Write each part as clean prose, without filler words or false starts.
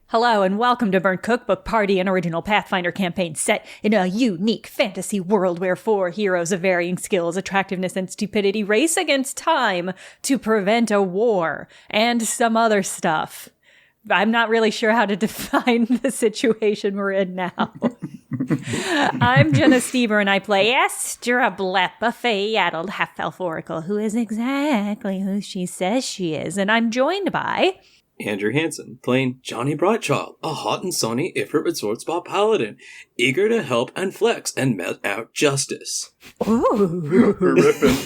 Hello and welcome to Burnt Cookbook Party, an original Pathfinder campaign set in a unique fantasy world where 4 heroes of varying skills, attractiveness, and stupidity race against time to prevent a war and some other stuff. I'm not really sure how to define the situation we're in now. I'm Jenna Stoeber and I play Astra Blep, a fey-addled half-elf oracle who is exactly who she says she is, and I'm joined by... Andrew Hansen, playing Johnny Brightchild, a hot and sunny Ifrit with Swordspot paladin, eager to help and flex and melt out justice. Ooh. We're ripping.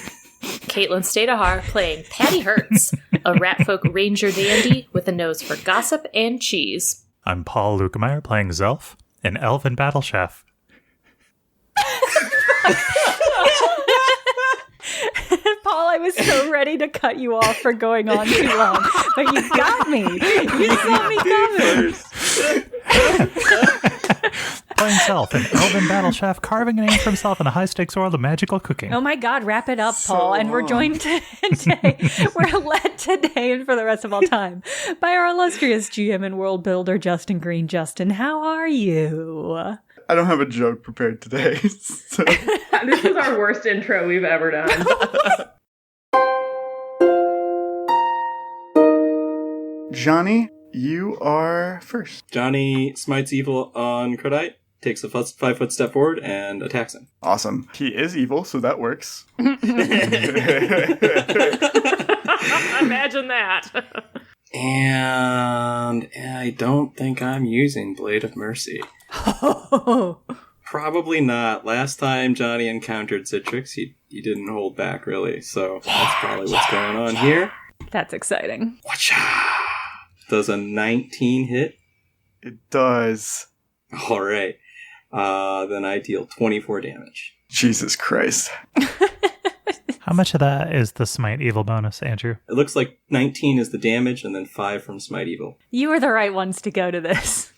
Caitlin Stayduhar, playing Patty Hertz, a ratfolk ranger dandy with a nose for gossip and cheese. I'm Paul Luetkemeyer, playing Zelf, an elven battle chef. Paul, I was so ready to cut you off for going on too long, but you got me. You saw me coming. Playing Zelf, an elven battle chef, carving a name for himself in a high-stakes world of magical cooking. Oh my God, wrap it up, Paul. And we're joined today, we're led today and for the rest of all time by our illustrious GM and world builder, Justin Green. Justin, how are you? I don't have a joke prepared today. So. This is our worst intro we've ever done. Johnny, you are first. Johnny smites evil on Credite, takes a 5-foot step forward, and attacks him. Awesome. He is evil, so that works. Imagine that. And I don't think I'm using Blade of Mercy. Probably not. Last time Johnny encountered Citrix, he didn't hold back, really. So that's probably what's going on here. That's exciting. Watcha! Does a 19 hit? It does. All right. Then I deal 24 damage. Jesus Christ. How much of that is the Smite Evil bonus, Andrew? It looks like 19 is the damage, and then 5 from Smite Evil. You were the right ones to go to this.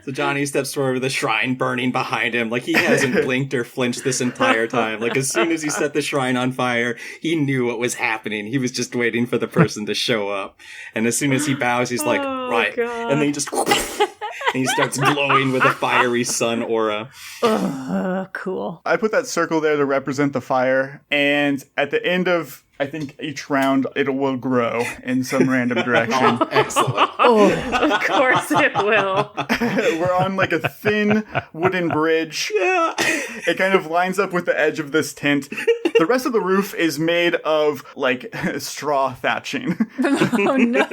So Johnny steps forward with a shrine burning behind him. Like, he hasn't blinked or flinched this entire time. Like, as soon as he set the shrine on fire, he knew what was happening. He was just waiting for the person to show up. And as soon as he bows, he's like, right. God. And then he just... and he starts glowing with a fiery sun aura. Cool. I put that circle there to represent the fire, and at the end of, I think, each round, it will grow in some random direction. Excellent. Of course it will. We're on like a thin wooden bridge. Yeah. It kind of lines up with the edge of this tent. The rest of the roof is made of like straw thatching. Oh no.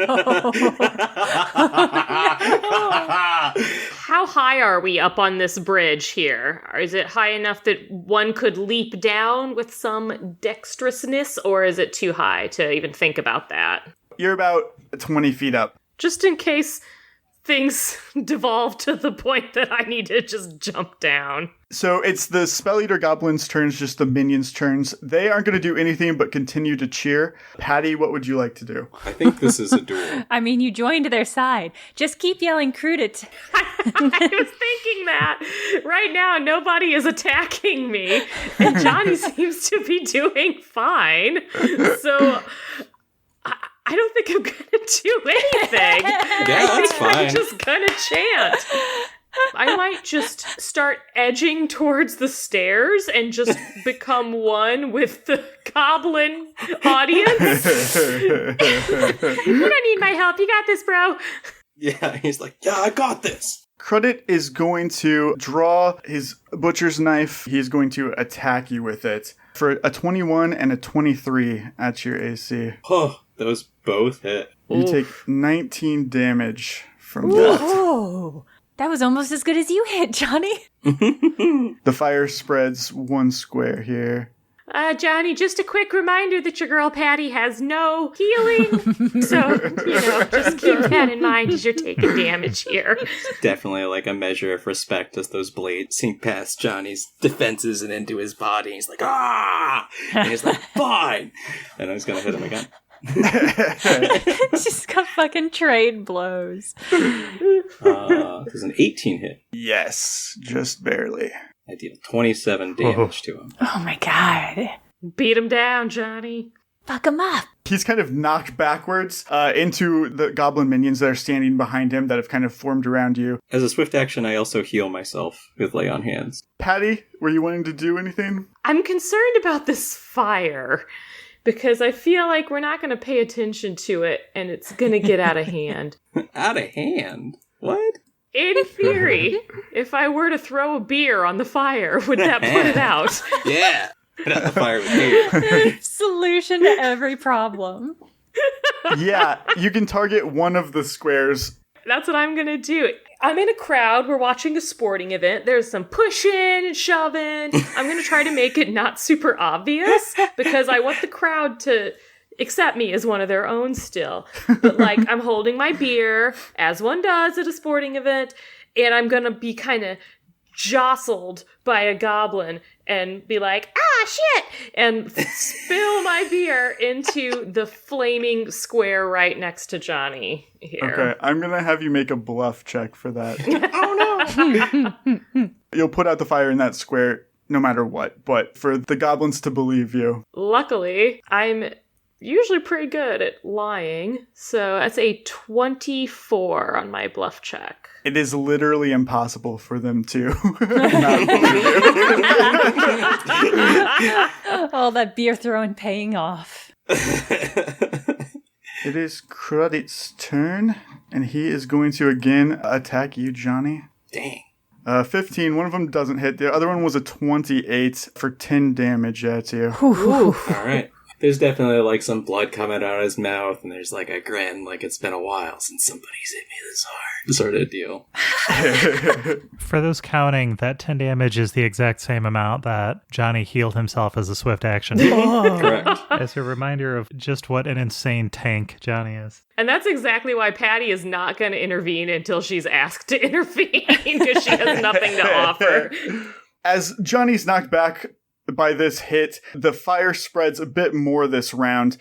How high are we up on this bridge here? Is it high enough that one could leap down with some dexterousness, or is it too high to even think about that? You're about 20 feet up. Just in case things devolve to the point that I need to just jump down. So it's the Spell Eater Goblins' turns, just the minions' turns. They aren't going to do anything but continue to cheer. Patty, what would you like to do? I think this is a duel. I mean, you joined their side. Just keep yelling crude. I was thinking that. Right now, nobody is attacking me, and Johnny seems to be doing fine. So... I don't think I'm gonna do anything. Yeah, that's fine. I'm just gonna chant. I might just start edging towards the stairs and just become one with the goblin audience. You don't need my help. You got this, bro. Yeah, he's like, yeah, I got this. Credit is going to draw his butcher's knife. He's going to attack you with it for a 21 and a 23 at your AC. Oh, those both hit. You take 19 damage from that. Whoa. That was almost as good as you hit, Johnny. The fire spreads 1 square here. Johnny, just a quick reminder that your girl Patty has no healing. So, just keep that in mind as you're taking damage here. Definitely like a measure of respect as those blades sink past Johnny's defenses and into his body. He's like, ah! And he's like, fine! And I'm just gonna hit him again. Just got fucking trade blows. There's an 18 hit. Yes, just barely. I deal 27 damage to him. Oh my God. Beat him down, Johnny. Fuck him up. He's kind of knocked backwards into the goblin minions that are standing behind him that have kind of formed around you. As a swift action, I also heal myself with lay on hands. Patty, were you wanting to do anything? I'm concerned about this fire because I feel like we're not going to pay attention to it and it's going to get out of hand. Out of hand? What? In theory, if I were to throw a beer on the fire, would that put it out? Yeah. Put out the fire with beer. Solution to every problem. Yeah, you can target one of the squares. That's what I'm going to do. I'm in a crowd. We're watching a sporting event. There's some pushing and shoving. I'm going to try to make it not super obvious because I want the crowd to accept me as one of their own still. But, like, I'm holding my beer, as one does at a sporting event, and I'm going to be kind of jostled by a goblin and be like, ah, shit, and spill my beer into the flaming square right next to Johnny here. Okay, I'm going to have you make a bluff check for that. Oh, no. You'll put out the fire in that square no matter what, but for the goblins to believe you. Luckily, I'm usually pretty good at lying, so that's a 24 on my bluff check. It is literally impossible for them to not believe you. All that beer throwing paying off. It is Crudit's turn, and he is going to again attack you, Johnny. Dang. 15, one of them doesn't hit. The other one was a 28 for 10 damage at you. All right. There's definitely like some blood coming out of his mouth, and there's like a grin, like it's been a while since somebody's hit me this hard, sort of deal. For those counting, that 10 damage is the exact same amount that Johnny healed himself as a swift action. Correct. As a reminder of just what an insane tank Johnny is. And that's exactly why Patty is not going to intervene until she's asked to intervene, because she has nothing to offer. As Johnny's knocked back by this hit, the fire spreads a bit more this round.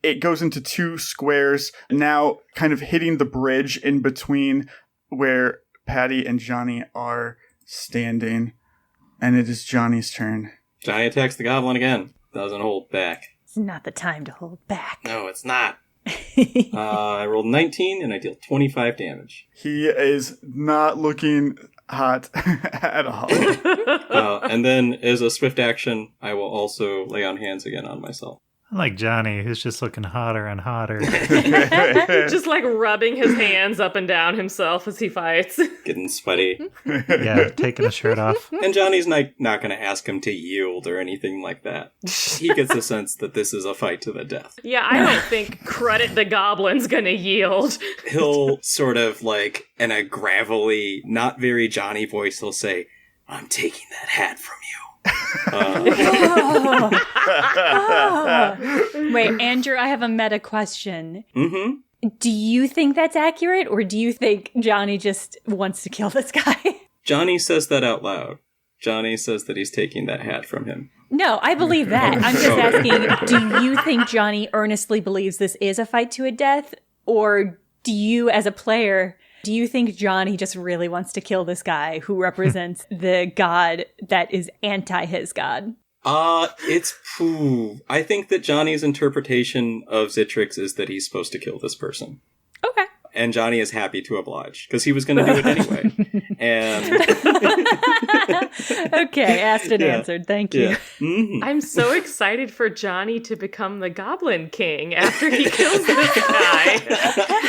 It goes into two squares, now kind of hitting the bridge in between where Patty and Johnny are standing. And it is Johnny's turn. Johnny attacks the goblin again. Doesn't hold back. It's not the time to hold back. No, it's not. I rolled 19 and I deal 25 damage. He is not looking hot at all. And then as a swift action, I will also lay on hands again on myself. Like Johnny, who's just looking hotter and hotter. Just like rubbing his hands up and down himself as he fights. Getting sweaty. Yeah, taking the shirt off. And Johnny's not going to ask him to yield or anything like that. He gets the sense that this is a fight to the death. Yeah, I don't think Credit the Goblin's gonna yield. He'll sort of like, in a gravelly, not very Johnny voice, he'll say, I'm taking that hat from you. Wait, Andrew, I have a meta question. Mm-hmm. Do you think that's accurate, or do you think Johnny just wants to kill this guy? Johnny says that out loud. Johnny says that he's taking that hat from him. No, I believe that. I'm just asking, do you think Johnny earnestly believes this is a fight to a death, or do you, as a player, do you think Johnny just really wants to kill this guy who represents the god that is anti his god? I think that Johnny's interpretation of Zitrix is that he's supposed to kill this person. Okay. And Johnny is happy to oblige, because he was going to do it anyway. And okay, asked and answered. Thank you. Yeah. Mm-hmm. I'm so excited for Johnny to become the Goblin King after he kills this guy.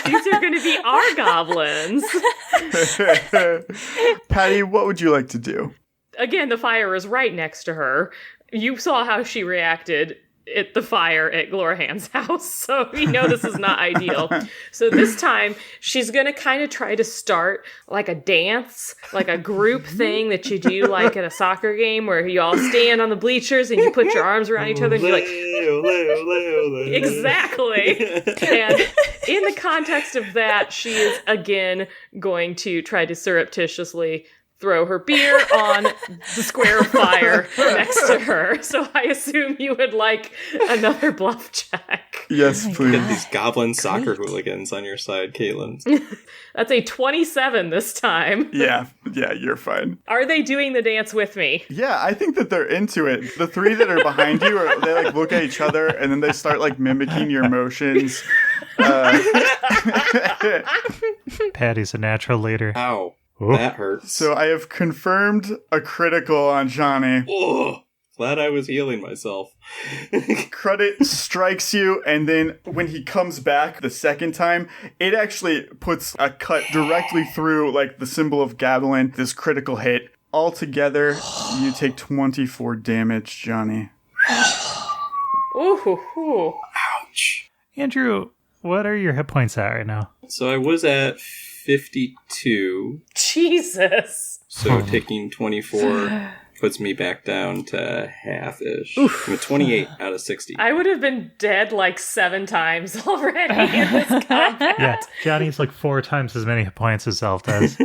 These are going to be our goblins. Patty, what would you like to do? Again, the fire is right next to her. You saw how she reacted at the fire at Glorhan's house, so you know this is not ideal. So this time, she's going to kind of try to start like a dance, like a group thing that you do like at a soccer game where you all stand on the bleachers and you put your arms around each other and you're like... Exactly. And in the context of that, she is again going to try to surreptitiously throw her beer on the square of fire next to her. So I assume you would like another bluff check. Yes, please. Get these goblin soccer hooligans on your side, Caitlin. That's a 27 this time. Yeah, you're fine. Are they doing the dance with me? Yeah, I think that they're into it. The three that are behind you, they like look at each other and then they start like mimicking your motions. Patty's a natural leader. Ow. Ooh. That hurts. So I have confirmed a critical on Janni. Oh, glad I was healing myself. Credit strikes you, and then when he comes back the second time, it actually puts a cut directly through like the symbol of goblin, this critical hit. Altogether, you take 24 damage, Janni. Ooh. Ouch. Andrew, what are your hit points at right now? So I was at 52. Jesus. So taking 24 puts me back down to half-ish. I'm at 28 out of 60. I would have been dead like 7 times already in this combat. Yeah, Johnny's like 4 times as many hit points as Zelf does.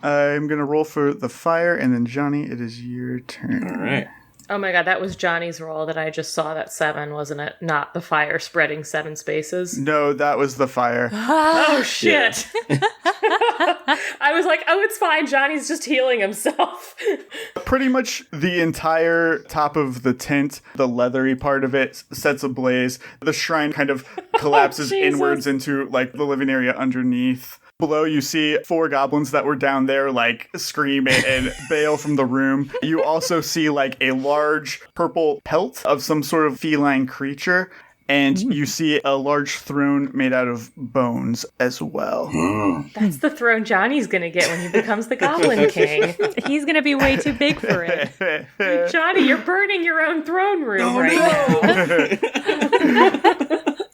I'm going to roll for the fire, and then Janni, it is your turn. All right. Oh my god, that was Johnny's roll that I just saw, that 7, wasn't it? Not the fire spreading 7 spaces. No, that was the fire. Oh shit. I was like, oh, it's fine. Johnny's just healing himself. Pretty much the entire top of the tent, the leathery part of it, sets ablaze. The shrine kind of collapses Jesus. inwards into like the living area underneath. Below, you see 4 goblins that were down there, like, scream and bail from the room. You also see, like, a large purple pelt of some sort of feline creature. And you see a large throne made out of bones as well. That's the throne Johnny's gonna get when he becomes the Goblin King. He's going to be way too big for it. Johnny, you're burning your own throne room now.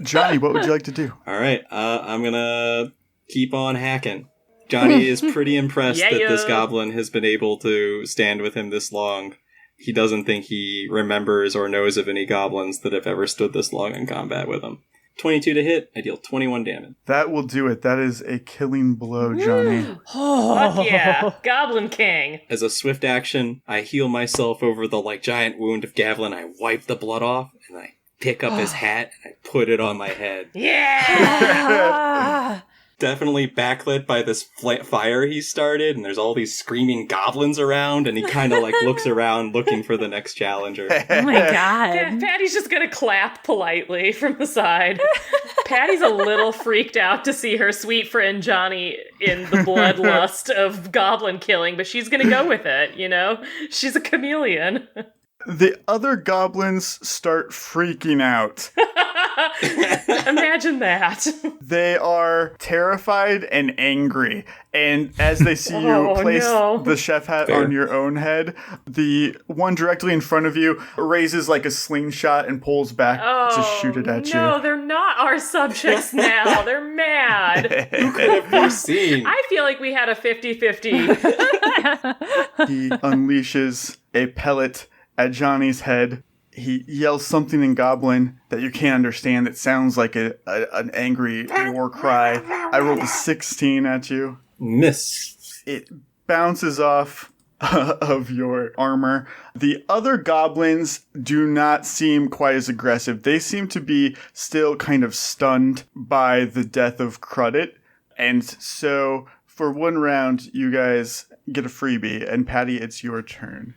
Johnny, what would you like to do? All right. I'm going to keep on hacking. Johnny is pretty impressed that this goblin has been able to stand with him this long. He doesn't think he remembers or knows of any goblins that have ever stood this long in combat with him. 22 to hit, I deal 21 damage. That will do it. That is a killing blow, Johnny. Fuck yeah. Goblin King. As a swift action, I heal myself over the giant wound of Gavlin. I wipe the blood off, and I pick up his hat, and I put it on my head. Yeah! Definitely backlit by this fire he started, and there's all these screaming goblins around, and he kind of looks around looking for the next challenger. Oh my god. Patty's just gonna clap politely from the side. Patty's a little freaked out to see her sweet friend Johnny in the bloodlust of goblin killing, but she's gonna go with it, you know? She's a chameleon. The other goblins start freaking out. Imagine that. They are terrified and angry. And as they see you place the chef hat on your own head, the one directly in front of you raises like a slingshot and pulls back to shoot it at you. No, they're not our subjects now. They're mad. Who could have foreseen? I feel like we had a 50-50. He unleashes a pellet at Johnny's head. He yells something in Goblin that you can't understand that sounds like an angry war cry. I rolled a 16 at you. Miss. It bounces off of your armor. The other goblins do not seem quite as aggressive. They seem to be still kind of stunned by the death of Crudit. And so for one round, you guys get a freebie. And Patty, it's your turn.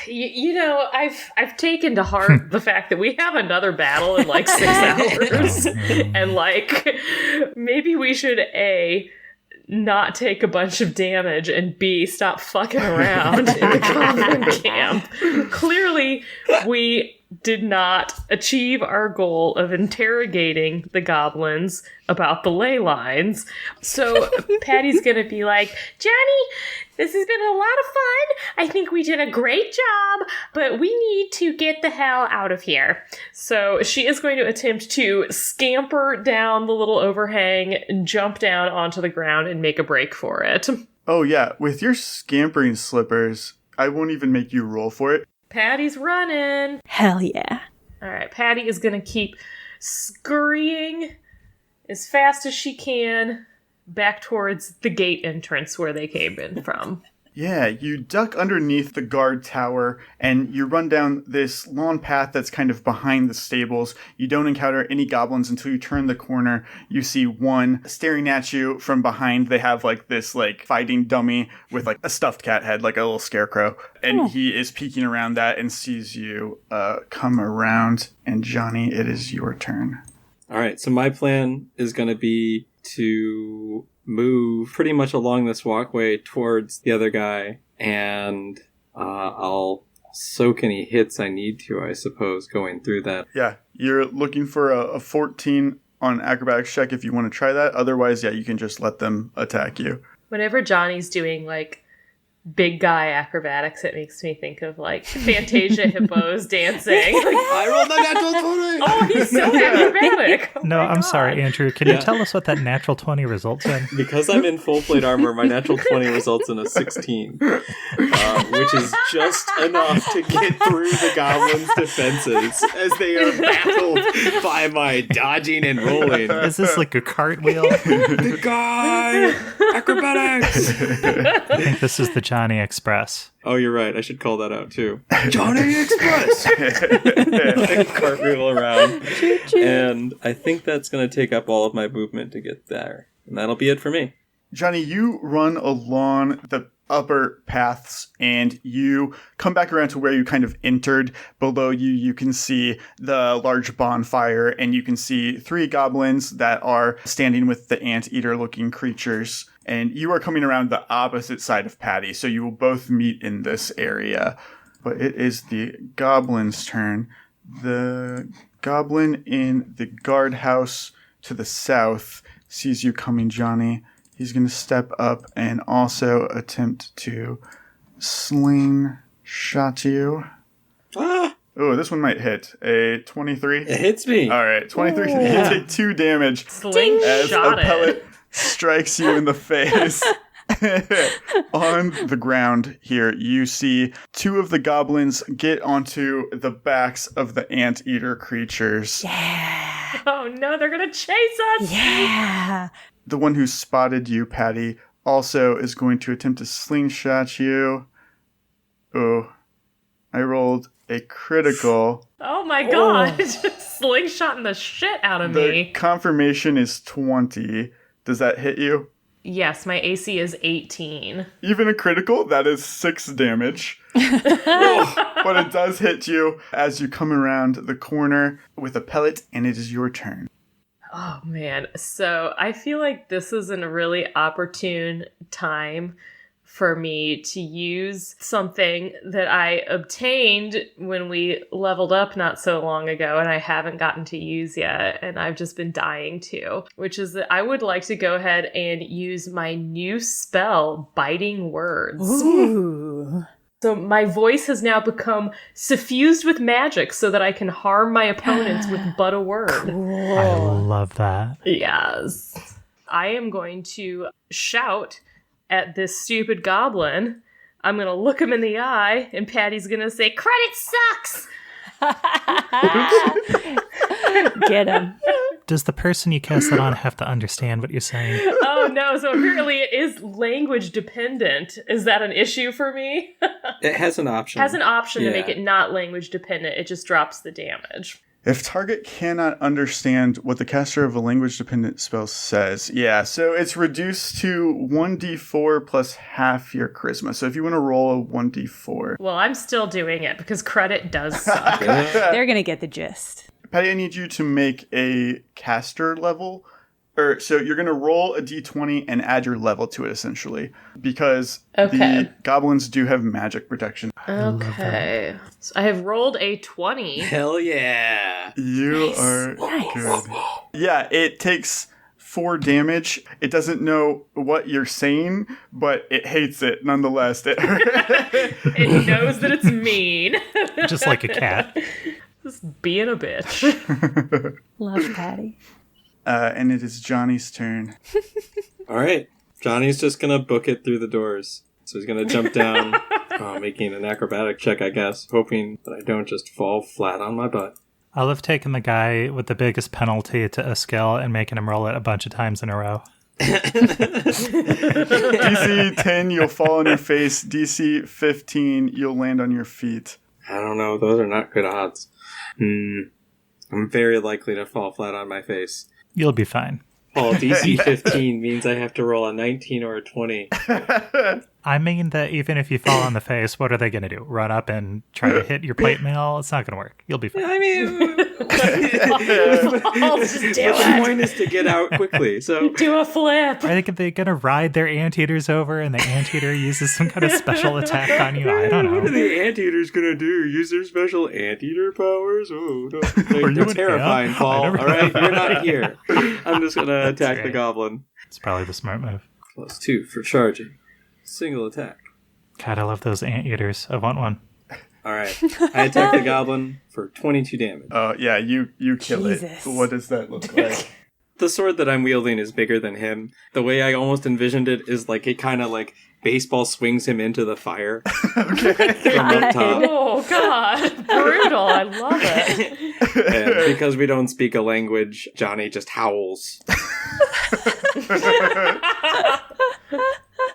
You know, I've taken to heart the fact that we have another battle in 6 hours. And maybe we should A, not take a bunch of damage, and B, stop fucking around in the goblin camp. Clearly, we did not achieve our goal of interrogating the goblins about the ley lines. So Patty's gonna be like, Johnny, this has been a lot of fun. I think we did a great job, but we need to get the hell out of here. So she is going to attempt to scamper down the little overhang and jump down onto the ground and make a break for it. Oh yeah, with your scampering slippers, I won't even make you roll for it. Patty's running. Hell yeah. All right, Patty is going to keep scurrying as fast as she can back towards the gate entrance where they came in from. Yeah, you duck underneath the guard tower and you run down this long path that's kind of behind the stables. You don't encounter any goblins until you turn the corner. You see one staring at you from behind. They have like this like fighting dummy with like a stuffed cat head, like a little scarecrow. And he is peeking around that and sees you come around. And Janni, it is your turn. All right, so my plan is going to be to move pretty much along this walkway towards the other guy, and I'll soak any hits I need to, I suppose, going through that. Yeah, you're looking for a 14 on acrobatics check if you want to try that. Otherwise, yeah, you can just let them attack you. Whenever Johnny's doing, like, big guy acrobatics, it makes me think of, like, Fantasia hippos dancing. Like, I rolled a natural 20! oh, he's so acrobatic! Oh No, my I'm God. sorry, Andrew. Can you tell us what that natural 20 results in? Because I'm in full plate armor, my natural 20 results in a 16, which is just enough to get through the goblins' defenses as they are baffled by my dodging and rolling. Is this like a cartwheel? The guy! Acrobatics! I think this is the Johnny Express. Oh, you're right. I should call that out, too. Johnny Express! Cartwheel around. And I think that's going to take up all of my movement to get there. And that'll be it for me. Johnny, you run along the upper paths and you come back around to where you kind of entered. Below you, you can see the large bonfire and you can see 3 goblins that are standing with the anteater looking creatures. And you are coming around the opposite side of Patty, so you will both meet in this area. But it is the goblin's turn. The goblin in the guardhouse to the south sees you coming, Johnny. He's going to step up and also attempt to slingshot you. Ah! Oh, this one might hit. A 23? It hits me. All right, 23. You take 2 damage as a Slingshot pellet it. strikes you in the face. On the ground here, you see 2 of the goblins get onto the backs of the anteater creatures. Yeah. Oh no, they're gonna chase us! Yeah. The one who spotted you, Patty, also is going to attempt to slingshot you. Oh, I rolled a critical. Oh my God! Slingshotting the shit out of The me. confirmation is 20. Does that hit you? Yes, my AC is 18. Even a critical, that is 6 damage. But it does hit you as you come around the corner with a pellet, and it is your turn. Oh man, so I feel like this is a really opportune time for me to use something that I obtained when we leveled up not so long ago and I haven't gotten to use yet, and I've just been dying to, which is that I would like to go ahead and use my new spell, Biting Words. Ooh. So my voice has now become suffused with magic so that I can harm my opponents with but a word. I love that. Yes. I am going to shout at this stupid goblin. I'm going to look him in the eye, and Patty's going to say, "Credit sucks!" Get him. Does the person you cast that on have to understand what you're saying? Oh no, so apparently it is language dependent. Is that an issue for me? It has an option. Has an option to make Yeah. it not language dependent. It just drops the damage. If target cannot understand what the caster of a language-dependent spell says, yeah, so it's reduced to 1d4 plus half your charisma. So if you want to roll a 1d4. Well, I'm still doing it because credit does suck. They're going to get the gist. Patty, I need you to make a caster level. So you're going to roll a d20 and add your level to it, essentially. Because Okay. the goblins do have magic protection. Okay. So I have rolled a 20. Hell yeah. You are good. Yeah, it takes 4 damage. It doesn't know what you're saying, but it hates it nonetheless. It knows that it's mean. Just like a cat. Just being a bitch. Love Patty. And it is Johnny's turn. All right. Johnny's just going to book it through the doors. So he's going to jump down, making an acrobatic check, I guess, hoping that I don't just fall flat on my butt. I'll have taken the guy with the biggest penalty to a skill and making him roll it a bunch of times in a row. DC 10, you'll fall on your face. DC 15, you'll land on your feet. I don't know. Those are not good odds. I'm very likely to fall flat on my face. You'll be fine. Paul, DC 15 means I have to roll a 19 or a 20. I mean that even if you fall on the face, what are they going to do? Run up and try to hit your plate mail? It's not going to work. You'll be fine. I mean, I'll just do the it. point is to get out quickly. So Do a flip. Are they going to ride their anteaters over and the anteater uses some kind of special attack on you? I don't what are know. the anteaters gonna do? Use their special anteater powers? Oh, no. Are you They're an terrifying, ant? Paul. I never All right, thought you're about not here. I'm just gonna attack the right. goblin. It's probably the smart move. +2 for charging. Single attack. God, I love those anteaters. I want one. All right, I attack the goblin for 22 damage. Oh, yeah, you kill Jesus. it. What does that look like? The sword that I'm wielding is bigger than him. The way I almost envisioned it is like it kind of like baseball swings him into the fire from up top. Oh, God. Brutal. I love it. And because we don't speak a language, Johnny just howls.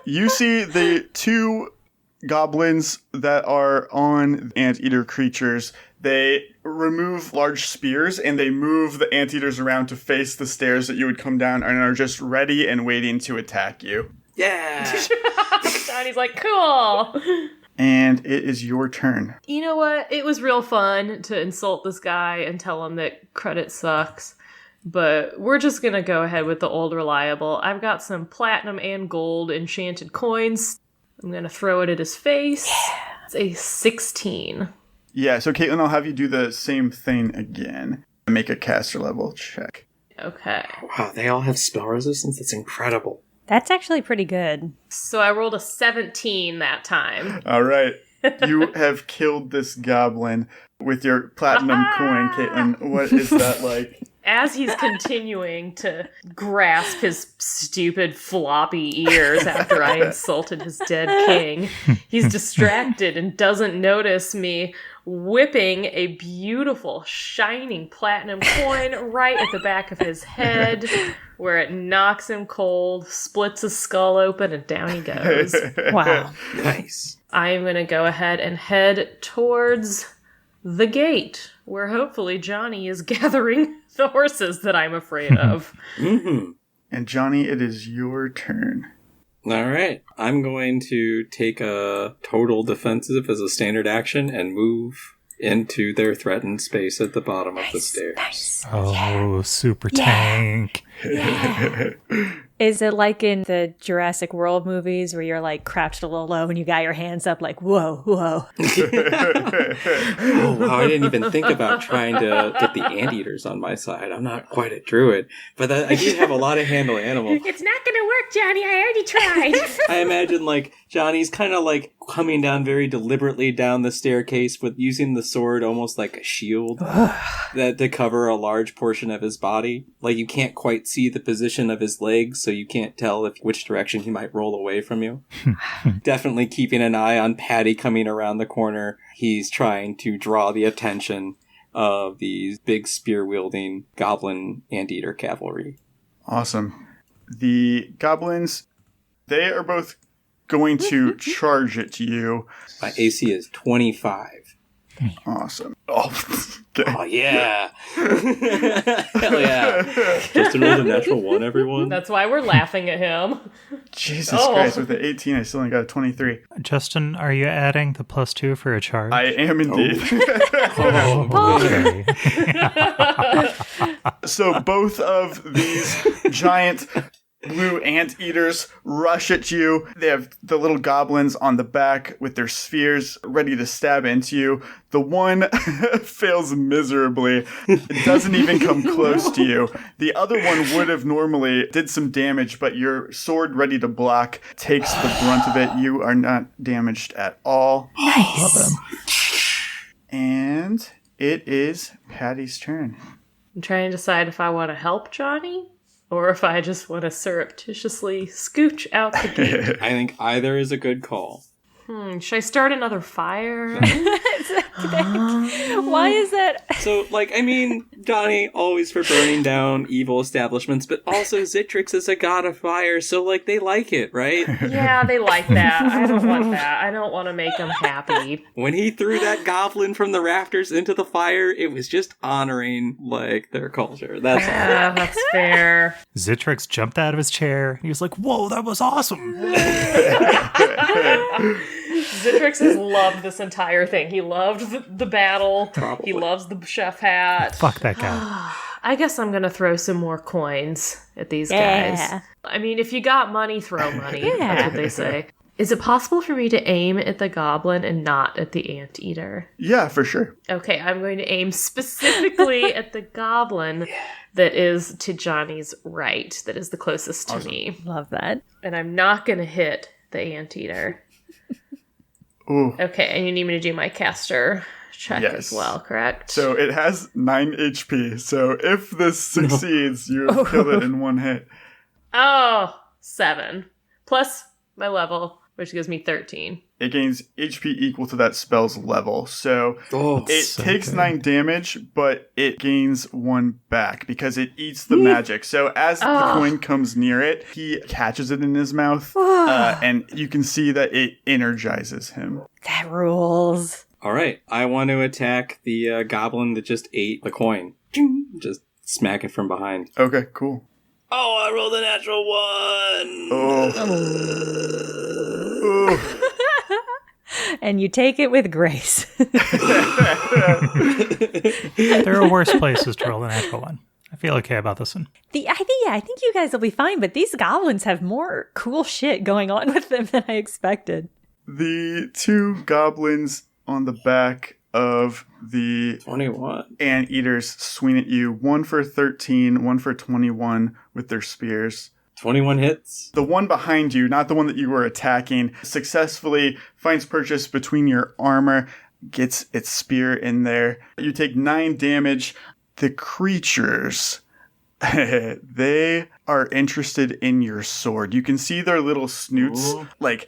You see the two goblins that are on anteater creatures. They remove large spears and they move the anteaters around to face the stairs that you would come down and are just ready and waiting to attack you. Yeah. Johnny's like, cool. And it is your turn. You know what? It was real fun to insult this guy and tell him that credit sucks. But we're just going to go ahead with the old reliable. I've got some platinum and gold enchanted coins. I'm going to throw it at his face. Yeah. It's a 16. Yeah, so Caitlin, I'll have you do the same thing again. Make a caster level check. Okay. Wow, they all have spell resistance? That's incredible. That's actually pretty good. So I rolled a 17 that time. All right. You have killed this goblin with your platinum coin, Caitlin. What is that like? As he's continuing to grasp his stupid floppy ears after I insulted his dead king, he's distracted and doesn't notice me whipping a beautiful, shining platinum coin right at the back of his head, where it knocks him cold, splits his skull open, and down he goes. Wow. Nice. I am going to go ahead and head towards the gate, where hopefully Johnny is gathering the horses that I'm afraid of. Mm-hmm. And Johnny, it is your turn. All right. I'm going to take a total defensive as a standard action and move into their threatened space at the bottom of the stairs. Nice. Oh, super Yeah. tank. Yeah. Is it like in the Jurassic World movies where you're like crouched a little low and you got your hands up like, whoa, whoa? Oh, wow, I didn't even think about trying to get the anteaters on my side. I'm not quite a druid, but I do have a lot of handle animal. It's not gonna work, Johnny. I already tried. I imagine like Johnny's kind of like coming down very deliberately down the staircase with using the sword almost like a shield that to cover a large portion of his body. Like you can't quite see the position of his legs, so you can't tell which direction he might roll away from you. Definitely keeping an eye on Patty coming around the corner. He's trying to draw the attention of these big spear-wielding goblin anteater cavalry. Awesome. The goblins, they are both going to charge at you. My AC is 25. Awesome. Oh, okay. Oh, yeah. Hell yeah. Just another natural one, everyone. That's why we're laughing at him. Jesus Oh. Christ, with the 18, I still only got a 23. Justin, are you adding the +2 for a charge? I am indeed. Okay. So both of these giant blue anteaters rush at you. They have the little goblins on the back with their spheres ready to stab into you. The one fails miserably. It doesn't even come close to you. The other one would have normally did some damage, but your sword ready to block takes the brunt of it. You are not damaged at all. Nice. And it is Patty's turn. I'm trying to decide if I want to help Johnny or if I just want to surreptitiously scooch out the gate. I think either is a good call. Should I start another fire? Why is that? So, like, I mean, Johnny, always for burning down evil establishments, but also Zitrix is a god of fire, so, like, they like it, right? Yeah, they like that. I don't want that. I don't want to make them happy. When he threw that goblin from the rafters into the fire, it was just honoring, like, their culture. That's all. Yeah, that's fair. Zitrix jumped out of his chair. He was like, whoa, that was awesome. Zitrix has loved this entire thing. He loved the battle. Probably. He loves the chef hat. Fuck that guy. I guess I'm going to throw some more coins at these Yeah. guys. I mean, if you got money, throw money. Yeah. That's what they say. Is it possible for me to aim at the goblin and not at the anteater? Yeah, for sure. Okay, I'm going to aim specifically at the goblin that is to Johnny's right, that is the closest to me. Love that. And I'm not going to hit the anteater. Ooh. Okay, and you need me to do my caster check as well, correct? So it has 9 HP. So if this succeeds, you have killed it in one hit. Oh, 7. Plus my level, which gives me 13. It gains HP equal to that spell's level. So it so takes good. 9 damage, but it gains 1 back because it eats the magic. So as the coin comes near it, he catches it in his mouth, and you can see that it energizes him. That rules. All right, I want to attack the goblin that just ate the coin. Just smack it from behind. Okay, cool. Oh, I rolled a natural 1! Oh. And you take it with grace. There are worse places to roll a natural one. I feel okay about this one. I think you guys will be fine, but these goblins have more cool shit going on with them than I expected. The 2 goblins on the back of the 21. anteaters swing at you, 1 for 13, 1 for 21 with their spears. 21 hits. The one behind you, not the one that you were attacking, successfully finds purchase between your armor, gets its spear in there. You take 9 damage. The creatures, they are interested in your sword. You can see their little snoots,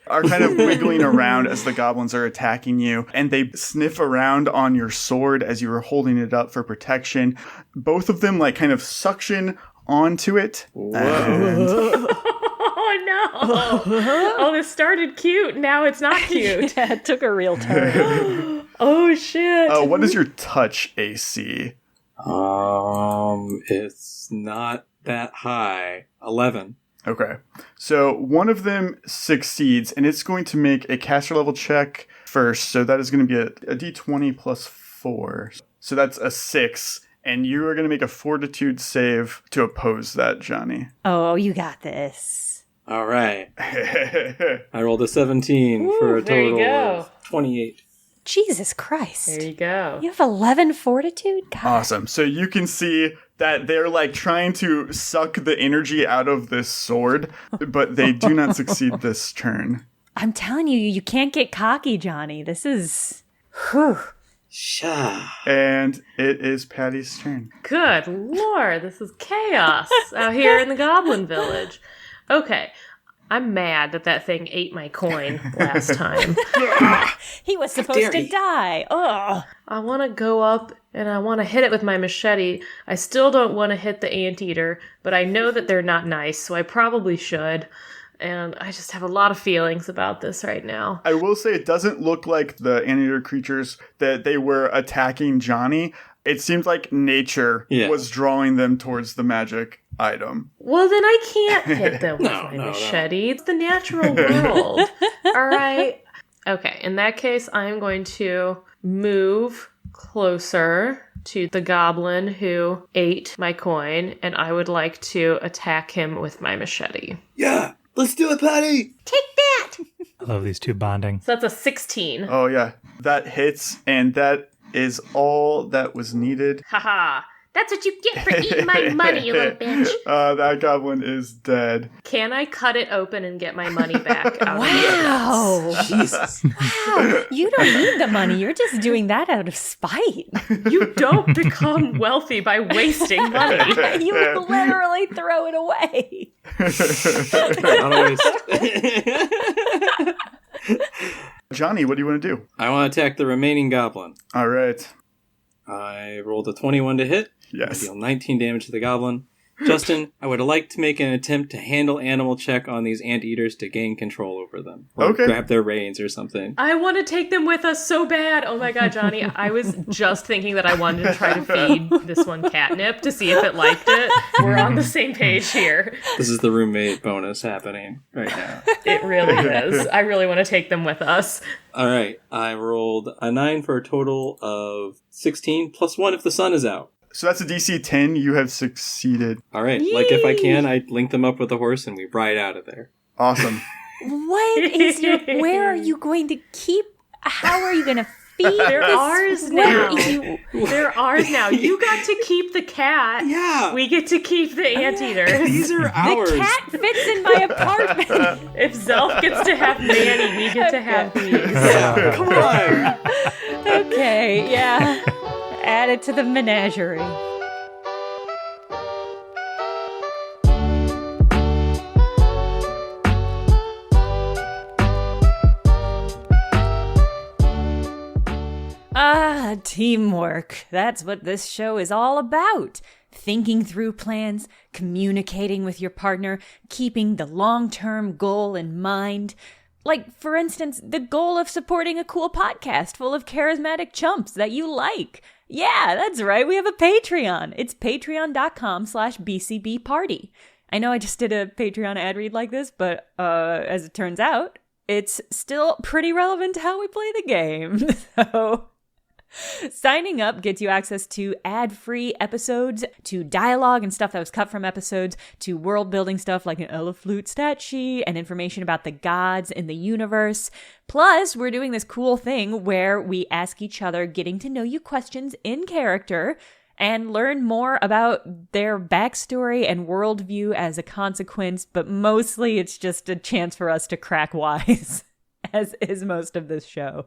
are kind of wiggling around as the goblins are attacking you, and they sniff around on your sword as you are holding it up for protection. Both of them, kind of suction onto it. Oh, no. Oh, this started cute. Now it's not cute. Yeah, it took a real turn. Oh, shit. What is your touch AC? It's not that high. 11. Okay. So one of them succeeds, and it's going to make a caster level check first. So that is going to be a d20 plus 4. So that's a 6. And you are going to make a fortitude save to oppose that, Johnny. Oh, you got this. All right. I rolled a 17 for a there you total go. of 28. Jesus Christ. There you go. You have 11 fortitude? God. Awesome. So you can see that they're trying to suck the energy out of this sword, but they do not succeed this turn. I'm telling you, you can't get cocky, Johnny. This is... Whew. Sha. And it is Patty's turn. Good lord, this is chaos out here in the Goblin Village. Okay, I'm mad that thing ate my coin last time. He was supposed to die. Ugh. I want to go up and I want to hit it with my machete. I still don't want to hit the anteater, but I know that they're not nice, so I probably should. And I just have a lot of feelings about this right now. I will say it doesn't look like the anteater creatures that they were attacking Johnny. It seems like nature was drawing them towards the magic item. Well, then I can't hit them with my machete. It's the natural world. All right. Okay, in that case, I'm going to move closer to the goblin who ate my coin, and I would like to attack him with my machete. Yeah, let's do it, Patty. Take that! I love these two bonding. So that's a 16. Oh, yeah. That hits, and that is all that was needed. Haha. That's what you get for eating my money, you little bitch. That goblin is dead. Can I cut it open and get my money back out Wow. Jesus. Wow. You don't need the money. You're just doing that out of spite. You don't become wealthy by wasting money. You literally throw it away. Johnny, what do you want to do? I want to attack the remaining goblin. All right. I rolled a 21 to hit. Yes. I deal 19 damage to the goblin. Justin, I would like to make an attempt to handle animal check on these anteaters to gain control over them. Or Okay. grab their reins or something. I want to take them with us so bad. Oh my god, Johnny. I was just thinking that I wanted to try to feed this one catnip to see if it liked it. We're on the same page here. This is the roommate bonus happening right now. It really is. I really want to take them with us. All right. I rolled a 9 for a total of 16 plus 1 if the sun is out. So that's a DC 10. You have succeeded. All right. Like if I can, I link them up with a horse and we ride out of there. Awesome. Where are you going to keep? How are you going to feed? They're ours now. You, They're ours now. You got to keep the cat. Yeah. We get to keep the anteaters. These are ours. the cat fits in my apartment. If Zelf gets to have Manny, we get to have these. Come on. Okay, yeah. Add it to the menagerie. Teamwork. That's what this show is all about. Thinking through plans, communicating with your partner, keeping the long-term goal in mind. Like, for instance, the goal of supporting a cool podcast full of charismatic chumps that you like. Yeah, that's right. We have a Patreon. It's patreon.com/BCBparty. I know I just did a Patreon ad read like this, but as it turns out, it's still pretty relevant to how we play the game. So signing up gets you access to ad-free episodes, to dialogue and stuff that was cut from episodes, to world-building stuff like an Eleflute stat sheet and information about the gods in the universe. Plus, we're doing this cool thing where we ask each other getting to know you questions in character and learn more about their backstory and worldview as a consequence, but mostly it's just a chance for us to crack wise, as is most of this show.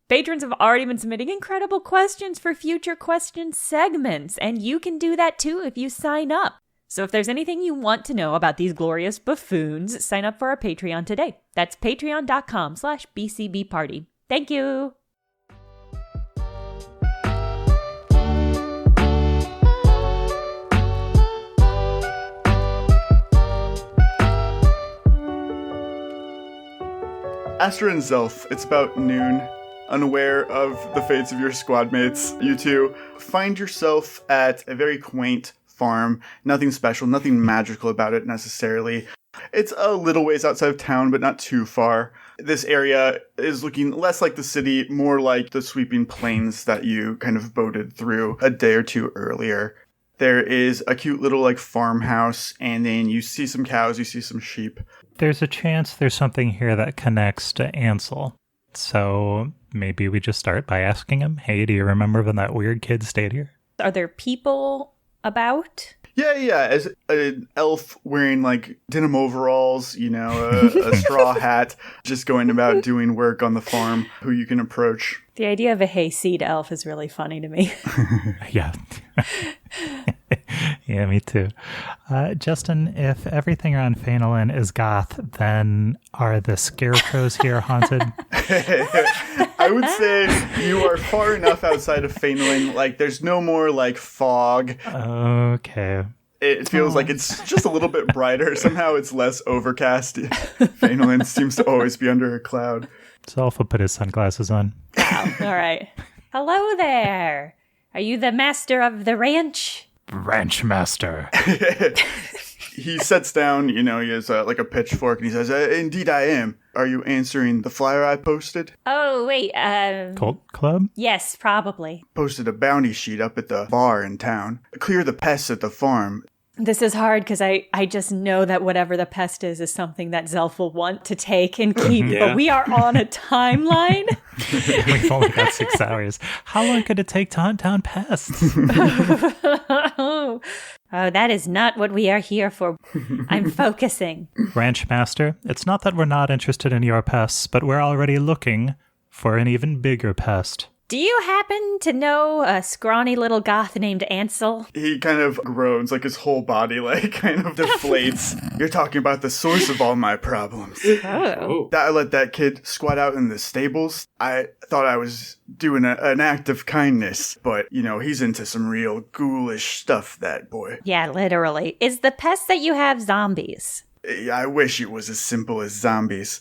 Patrons have already been submitting incredible questions for future question segments, and you can do that too if you sign up. So if there's anything you want to know about these glorious buffoons, sign up for our Patreon today. That's patreon.com/BCBparty. Thank you. Astra and Zelf, it's about noon. Unaware of the fates of your squad mates, you two find yourself at a very quaint farm. Nothing special, nothing magical about it necessarily. It's a little ways outside of town, but not too far. This area is looking less like the city, more like the sweeping plains that you kind of boated through a day or two earlier. There is a cute little farmhouse, and then you see some cows, you see some sheep. There's a chance there's something here that connects to Ansel. So maybe we just start by asking him, hey, do you remember when that weird kid stayed here? Are there people about? Yeah. As an elf wearing denim overalls, a straw hat, just going about doing work on the farm, who you can approach. The idea of a hayseed elf is really funny to me. Yeah. Yeah, me too. Justin, if everything around Phenolin is goth, then are the scarecrows here haunted? I would say you are far enough outside of Phenolin. There's no more fog. Okay. It feels like it's just a little bit brighter. Somehow it's less overcast. Phenolin seems to always be under a cloud. Zelf will put his sunglasses on. Wow. All right. Hello there. Are you the master of the ranch? Ranch master. He sets down, he has a pitchfork, and he says, indeed I am. Are you answering the flyer I posted? Oh, wait, Cult Club? Yes, probably. Posted a bounty sheet up at the bar in town. Clear the pests at the farm. This is hard because I just know that whatever the pest is something that Zelf will want to take and keep, Yeah. but we are on a timeline. We've only got 6 hours. How long could it take to hunt down pests? Oh, that is not what we are here for. I'm focusing. Ranch master, it's not that we're not interested in your pests, but we're already looking for an even bigger pest. Do you happen to know a scrawny little goth named Ansel? He kind of groans, like his whole body, like, kind of deflates. You're talking about the source of all my problems. Oh. I let that kid squat out in the stables. I thought I was doing an act of kindness, but, he's into some real ghoulish stuff, that boy. Yeah, literally. Is the pest that you have zombies? I wish it was as simple as zombies.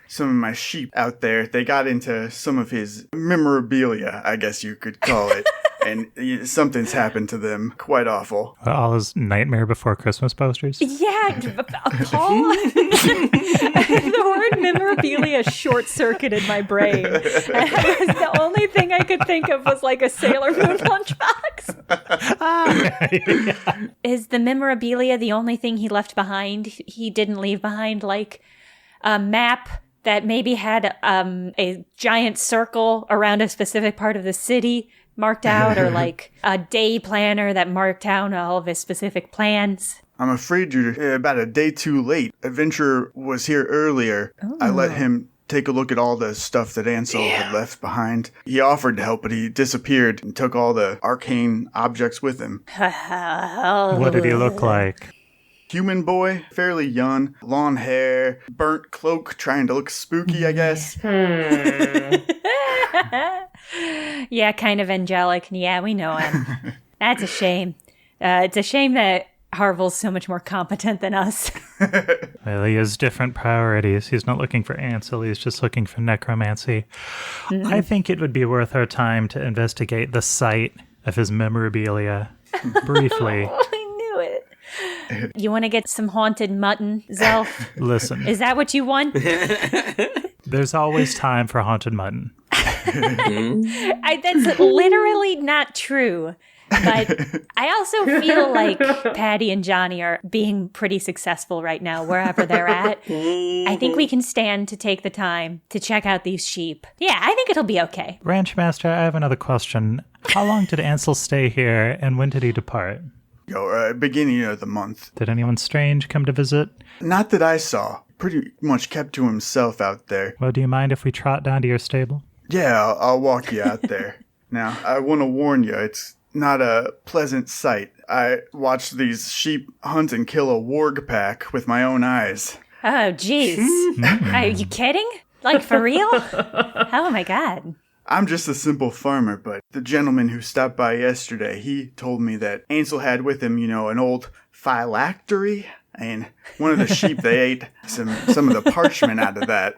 Some of my sheep out there, they got into some of his memorabilia, I guess you could call it. And something's happened to them. Quite awful. All his Nightmare Before Christmas posters? Yeah, Paul. The word memorabilia short-circuited my brain. The only thing I could think of was like a Sailor Moon lunchbox. Is the memorabilia the only thing he left behind? He didn't leave behind like a map that maybe had a giant circle around a specific part of the city marked out, or like a day planner that marked out all of his specific plans. I'm afraid you're about a day too late. Adventurer was here earlier. Oh. I let him take a look at all the stuff that Ansel had left behind. He offered to help, but he disappeared and took all the arcane objects with him. What did he look like? Human boy, fairly young, long hair, burnt cloak, trying to look spooky, I guess. Yeah, kind of angelic. Yeah, we know him. That's a shame. It's a shame that Harvel's so much more competent than us. Well, he has different priorities. He's not looking for Ansel, he's just looking for necromancy. I think it would be worth our time to investigate the site of his memorabilia briefly. I knew it. You want to get some haunted mutton, Zelf? Listen, Is that what you want? there's always time for haunted mutton. That's literally not true. But I also feel like Patty and Janni are being pretty successful right now, wherever they're at. I think we can stand to take the time to check out these sheep. Yeah, I think it'll be okay. Ranch Master, I have another question. How long did Ansel stay here, and when did he depart? Beginning of the month. Did anyone strange come to visit? Not that I saw. Pretty much kept to himself out there. Well, do you mind if we trot down to your stable? Yeah, I'll walk you out there. Now, I want to warn you, it's not a pleasant sight. I watched these sheep hunt and kill a warg pack with my own eyes. Oh, jeez. Are you kidding? Like, for real? Oh, my God. I'm just a simple farmer, but the gentleman who stopped by yesterday, he told me that Ansel had with him, an old phylactery, and one of the sheep, they ate some of the parchment out of that.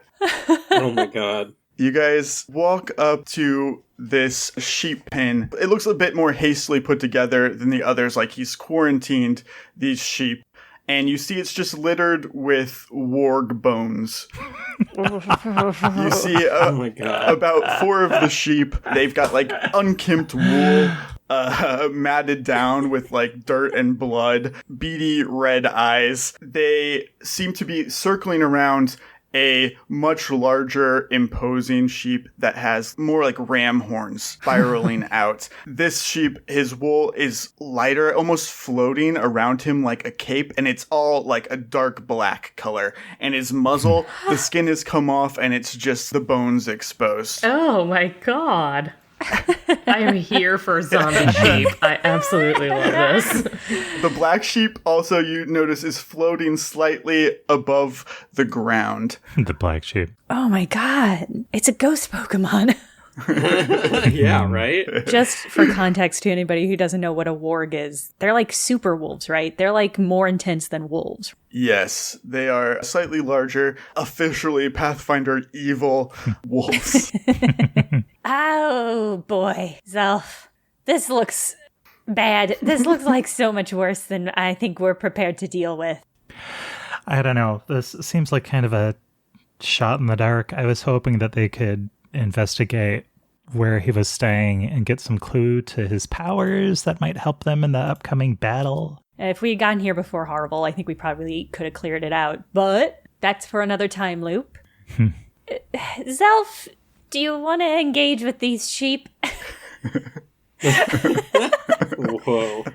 Oh my God. You guys walk up to this sheep pen. It looks a bit more hastily put together than the others, like he's quarantined these sheep. And you see it's just littered with warg bones. You see Oh my God. about 4 of the sheep. They've got like unkempt wool, matted down with like dirt and blood, beady red eyes. They seem to be circling around a much larger, imposing sheep that has more like ram horns spiraling out. This sheep, his wool is lighter, almost floating around him like a cape, and it's all like a dark black color. And his muzzle, the skin has come off, and it's just the bones exposed. Oh my God. I am here for zombie sheep. I absolutely love this. The black sheep also, you notice, is floating slightly above the ground. The black sheep. Oh, my God. It's a ghost Pokemon. Yeah, right? Just for context to anybody who doesn't know what a warg is, they're like super wolves, right? They're like more intense than wolves. Yes, they are slightly larger, officially Pathfinder evil wolves. Oh, boy. Zelf, this looks bad. This looks like so much worse than I think we're prepared to deal with. I don't know. This seems like kind of a shot in the dark. I was hoping that they could investigate where he was staying and get some clue to his powers that might help them in the upcoming battle. If we had gotten here before Harvel, I think we probably could have cleared it out. But that's for another time loop. Zelf, do you want to engage with these sheep? Whoa.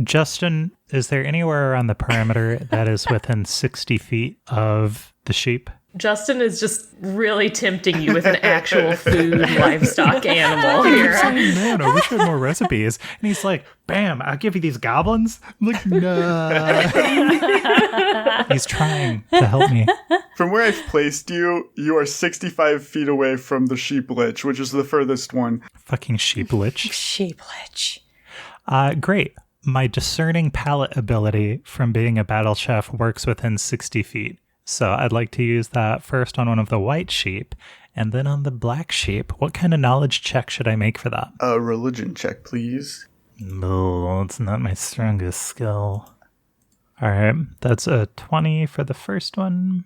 Justin, is there anywhere around the perimeter that is within 60 feet of the sheep? Justin is just really tempting you with an actual food livestock animal here. Man, I wish I had more recipes. And he's like, bam, I'll give you these goblins. I'm like, nah. He's trying to help me. From where I've placed you, you are 65 feet away from the sheep lich, which is the furthest one. Fucking sheep lich. Sheep lich. Great. My discerning palate ability from being a battle chef works within 60 feet. So I'd like to use that first on one of the white sheep, and then on the black sheep. What kind of knowledge check should I make for that? A religion check, please. No, it's not my strongest skill. All right, that's a 20 for the first one.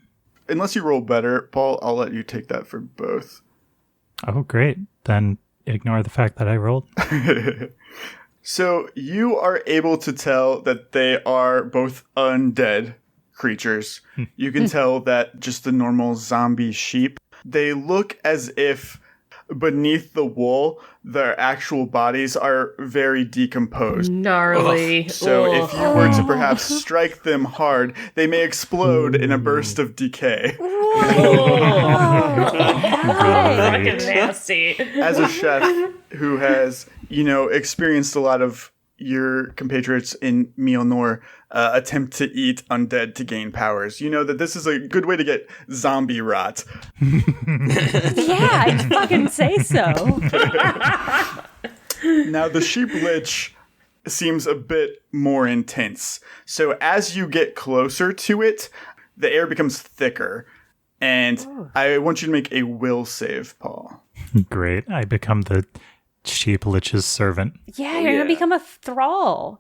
Unless you roll better, Paul, I'll let you take that for both. Oh, great. Then ignore the fact that I rolled. So you are able to tell that they are both undead creatures. You can tell that just the normal zombie sheep, they look as if beneath the wool, their actual bodies are very decomposed. Gnarly. So if you were to perhaps strike them hard, they may explode in a burst of decay. Fucking nasty. As a chef who has, experienced a lot of your compatriots in Mjolnir attempt to eat undead to gain powers, you know that this is a good way to get zombie rot. Yeah, I'd fucking say so. Now, the sheep lich seems a bit more intense. So as you get closer to it, the air becomes thicker. And I want you to make a will save, Paul. Great. I become the sheep lich's servant. Yeah, you're gonna become a thrall.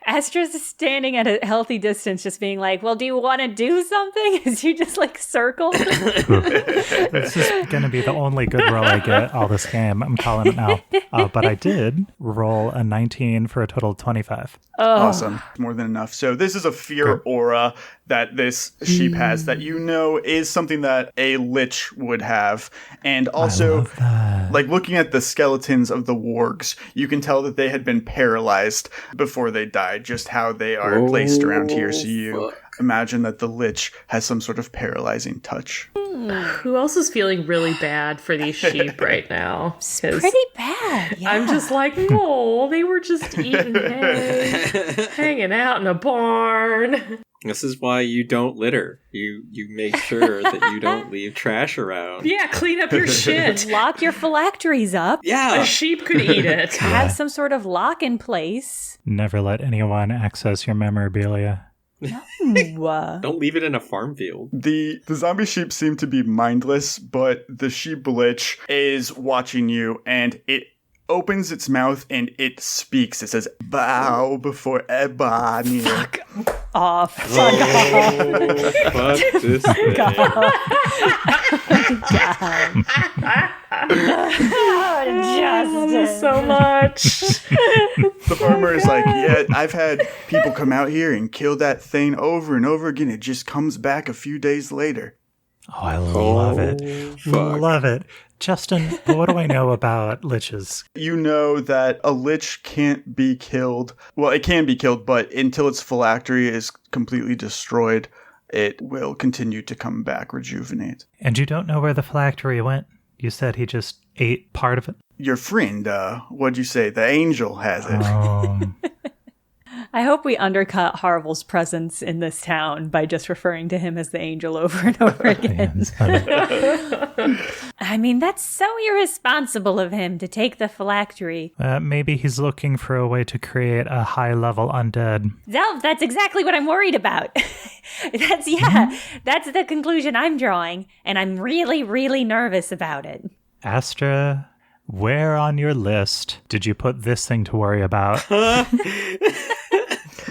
Astra's just standing at a healthy distance, just being like, well, do you want to do something? As you just, circle. This is going to be the only good roll I get all this game. I'm calling it now. But I did roll a 19 for a total of 25. Oh. Awesome. More than enough. So this is a fear aura that this sheep has that is something that a lich would have. And also, looking at the skeletons of the wargs, you can tell that they had been paralyzed before they died, just how they are placed around here. So you imagine that the lich has some sort of paralyzing touch. Who else is feeling really bad for these sheep right now? It's pretty bad. Yeah. I'm just like, no, they were just eating hay, hanging out in a barn. This is why you don't litter. You make sure that you don't leave trash around. Yeah, clean up your shit. Lock your phylacteries up. Yeah. A sheep could eat it. Have some sort of lock in place. Never let anyone access your memorabilia. No. Don't leave it in a farm field. The zombie sheep seem to be mindless, but the sheep lich is watching you, and it opens its mouth and it speaks. It says, "Bow before Ebony." Fuck off. Fuck this thing. God. Justice so much. The farmer is like, yeah, I've had people come out here and kill that thing over and over again. It just comes back a few days later. Oh, I love it. Fuck. Love it. Justin, what do I know about liches? You know that a lich can't be killed. Well, it can be killed, but until its phylactery is completely destroyed, it will continue to come back, rejuvenate. And you don't know where the phylactery went? You said he just ate part of it? Your friend, what'd you say? The angel has it. I hope we undercut Harvel's presence in this town by just referring to him as the angel over and over again. I mean, that's so irresponsible of him to take the phylactery. Maybe he's looking for a way to create a high-level undead. Zelf, that's exactly what I'm worried about. That's the conclusion I'm drawing, and I'm really, really nervous about it. Astra, where on your list did you put this thing to worry about?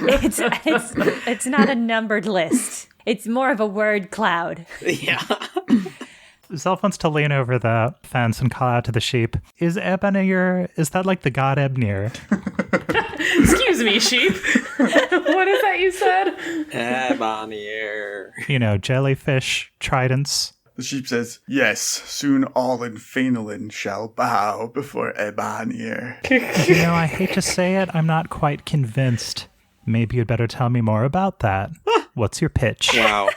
It's not a numbered list. It's more of a word cloud. Yeah. Zelf wants to lean over the fence and call out to the sheep. Is Ebonir, is that like the god Ebnir? Excuse me, sheep. What is that you said? Ebonier. You know, jellyfish, tridents. The sheep says, yes, soon all in Phenolin shall bow before Ebonir. You know, I hate to say it, I'm not quite convinced. Maybe you'd better tell me more about that. What's your pitch? Wow.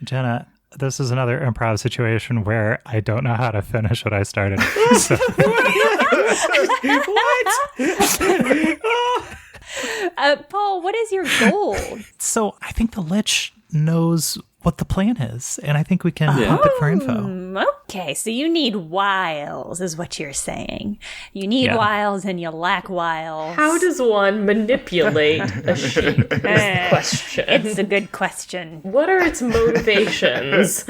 Jenna, this is another improv situation where I don't know how to finish what I started. So, Paul, what is your goal? so I think the Lich knows what the plan is, and I think we can pump it for info. Okay, so you need wiles, is what you're saying. You need wiles and you lack wiles. How does one manipulate a sheep? Is the question. It's a good question. What are its motivations?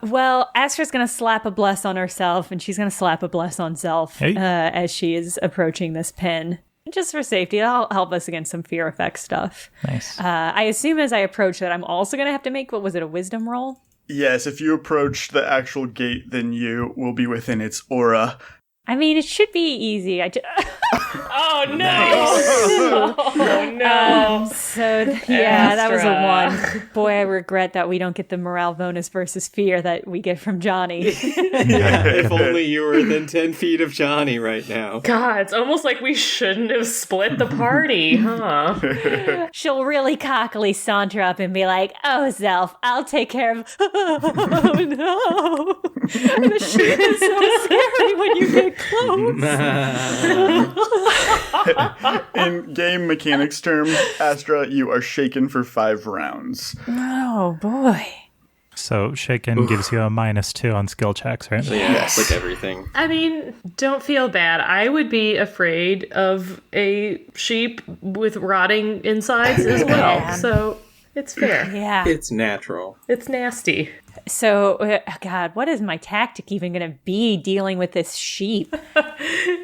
Well, Astra's going to slap a bless on herself, and she's going to slap a bless on Zelf as she is approaching this pin. Just for safety, that'll help us against some fear effect stuff. Nice. I assume as I approach that, I'm also going to have to make, what was it, a wisdom roll? Yes, if you approach the actual gate, then you will be within its aura. I mean, it should be easy. Oh, no! Oh, no. That was a 1. Boy, I regret that we don't get the morale bonus versus fear that we get from Janni. If only you were within 10 feet of Janni right now. God, it's almost like we shouldn't have split the party, huh? She'll really cockily saunter up and be like, "Oh, Zelf, I'll take care of..." Oh, no. The shit is so scary when you get close. In game mechanics terms, Astra, you are shaken for 5 rounds. Oh, boy. So Shaken gives you a -2 on skill checks, right? So yeah, it's like everything. I mean, don't feel bad. I would be afraid of a sheep with rotting insides as well. Yeah. So it's fair. Yeah. It's natural. It's nasty. So, God, what is my tactic even going to be dealing with this sheep?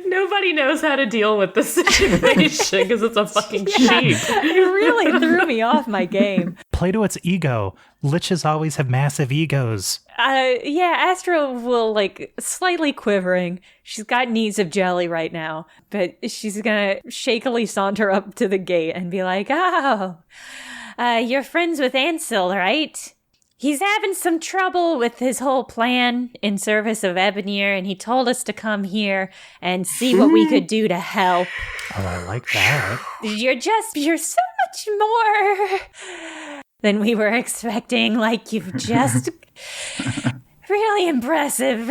Nobody knows how to deal with this situation because it's a fucking sheep. It really threw me off my game. Play to its ego. Liches always have massive egos. Astra will, slightly quivering. She's got knees of jelly right now, but she's gonna shakily saunter up to the gate and be like, "Oh, you're friends with Ansel, right? He's having some trouble with his whole plan in service of Ebonir, and he told us to come here and see what we could do to help. Oh, I like that. You're so much more than we were expecting. You've just really impressive.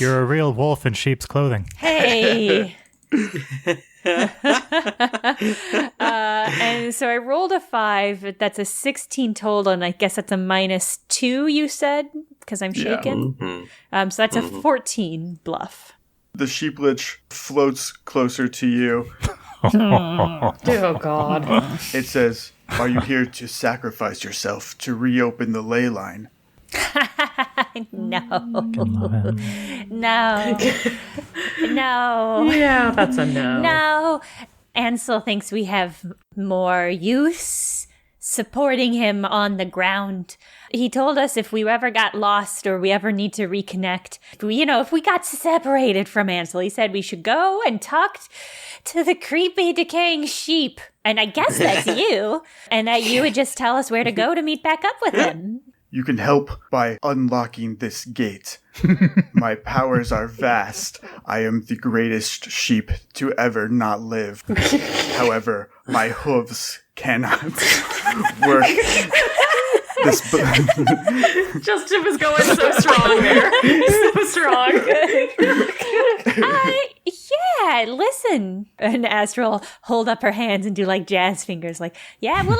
You're a real wolf in sheep's clothing. Hey." And so I rolled a 5. That's a 16 total, and I guess that's a -2, you said? Because I'm shaken? Mm-hmm. So that's a 14 bluff. The sheep lich floats closer to you. Oh, God. It says, "Are you here to sacrifice yourself to reopen the ley line?" No. Love him. No. No. Yeah, that's a no. No. Ansel thinks we have more use supporting him on the ground. He told us if we ever got lost or we ever need to reconnect, if we got separated from Ansel, he said we should go and talk to the creepy decaying sheep. And I guess that's you. And that you would just tell us where to go to meet back up with him. You can help by unlocking this gate. My powers are vast. I am the greatest sheep to ever not live. However, my hooves cannot work. Justin was going so strong there. So strong. Yeah, listen. And Astra will hold up her hands and do jazz fingers. We'll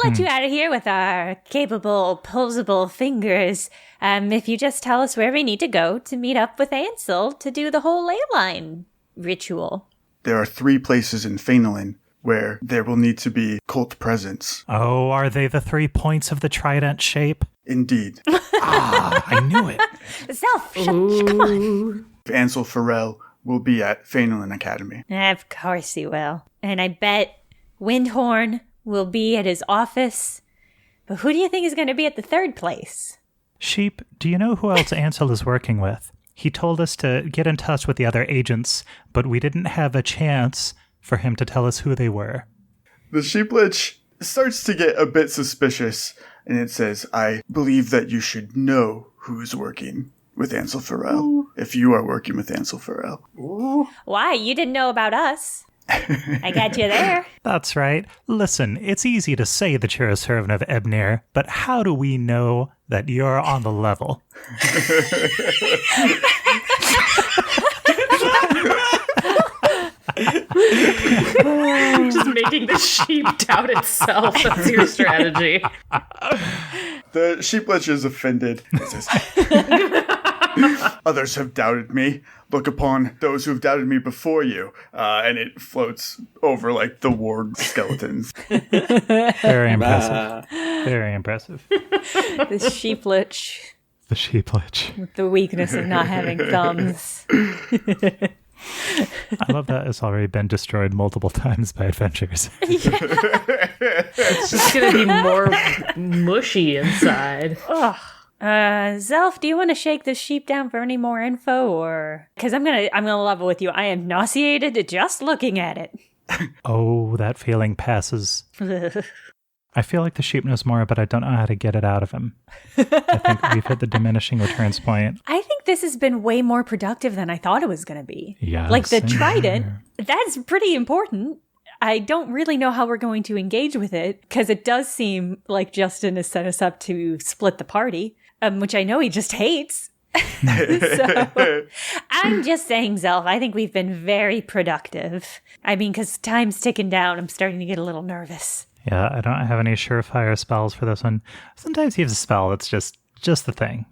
let you out of here with our capable, posable fingers. If you just tell us where we need to go to meet up with Ansel to do the whole ley line ritual. There are 3 places in Fainalin where there will need to be cult presence. Oh, are they the 3 points of the trident shape? Indeed. I knew it. Zelf, come on. Ansel Farrell will be at Fainalin Academy. Of course he will. And I bet Windhorn will be at his office. But who do you think is going to be at the 3rd place? Sheep, do you know who else Ansel is working with? He told us to get in touch with the other agents, but we didn't have a chance for him to tell us who they were. The sheep lich starts to get a bit suspicious, and it says, "I believe that you should know who's working with Ansel Farrell, if you are working with Ansel Farrell." Why? You didn't know about us. I got you there. That's right. Listen, it's easy to say that you're a servant of Ebnir, but how do we know that you're on the level? Just making the sheep doubt itself. That's your strategy. The sheeplich is offended. It says, others have doubted me. Look upon those who have doubted me before you. And it floats over like the ward skeletons. Very impressive. Very impressive. The sheeplich The sheeplich. with the weakness of not having thumbs. I love that it's already been destroyed multiple times by adventurers. It's just gonna be more mushy inside. Zelf, do you want to shake this sheep down for any more info, or because I'm gonna level with you. I am nauseated just looking at it. Oh, that feeling passes. I feel like the sheep knows more, but I don't know how to get it out of him. I think we've hit the diminishing returns point. I think this has been way more productive than I thought it was going to be. Yeah, like the same trident, here. that's pretty important. I don't really know how we're going to engage with it, because it does seem like Justin has set us up to split the party, which I know he just hates. So I'm just saying, Zelf, I think we've been very productive. I mean, because time's ticking down, I'm starting to get a little nervous. Yeah, I don't have any surefire spells for this one. Sometimes you have a spell that's just the thing.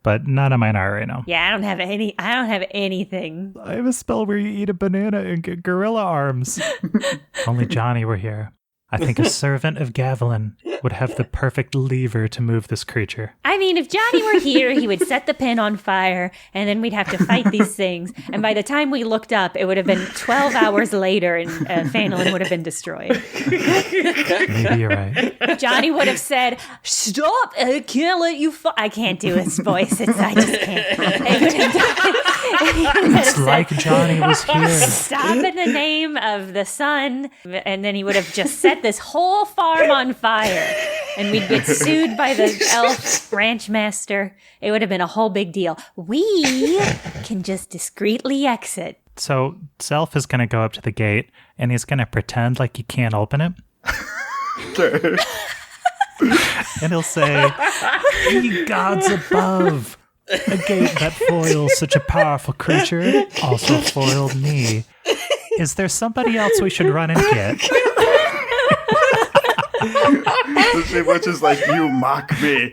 But none of mine are right now. Yeah, I don't have anything. I have a spell where you eat a banana and get gorilla arms. If only Johnny were here. I think a servant of Gavilan would have the perfect lever to move this creature. I mean, if Johnny were here, he would set the pin on fire, and then we'd have to fight these things. And by the time we looked up, it would have been 12 hours later, and Phanelin would have been destroyed. Maybe you're right. Johnny would have said, "Stop! I can't let you I can't do his voice. I just can't." It's like Johnny was here. Stop in the name of the sun. And then he would have just set this whole farm on fire. And we'd get sued by the elf ranch master. It would have been a whole big deal. We can just discreetly exit. So Zelf is going to go up to the gate, and he's going to pretend like he can't open it. And he'll say, "Ye gods above, a gate that foils such a powerful creature also foiled me. Is there somebody else we should run and get?" The sheeplich is like, you mock me.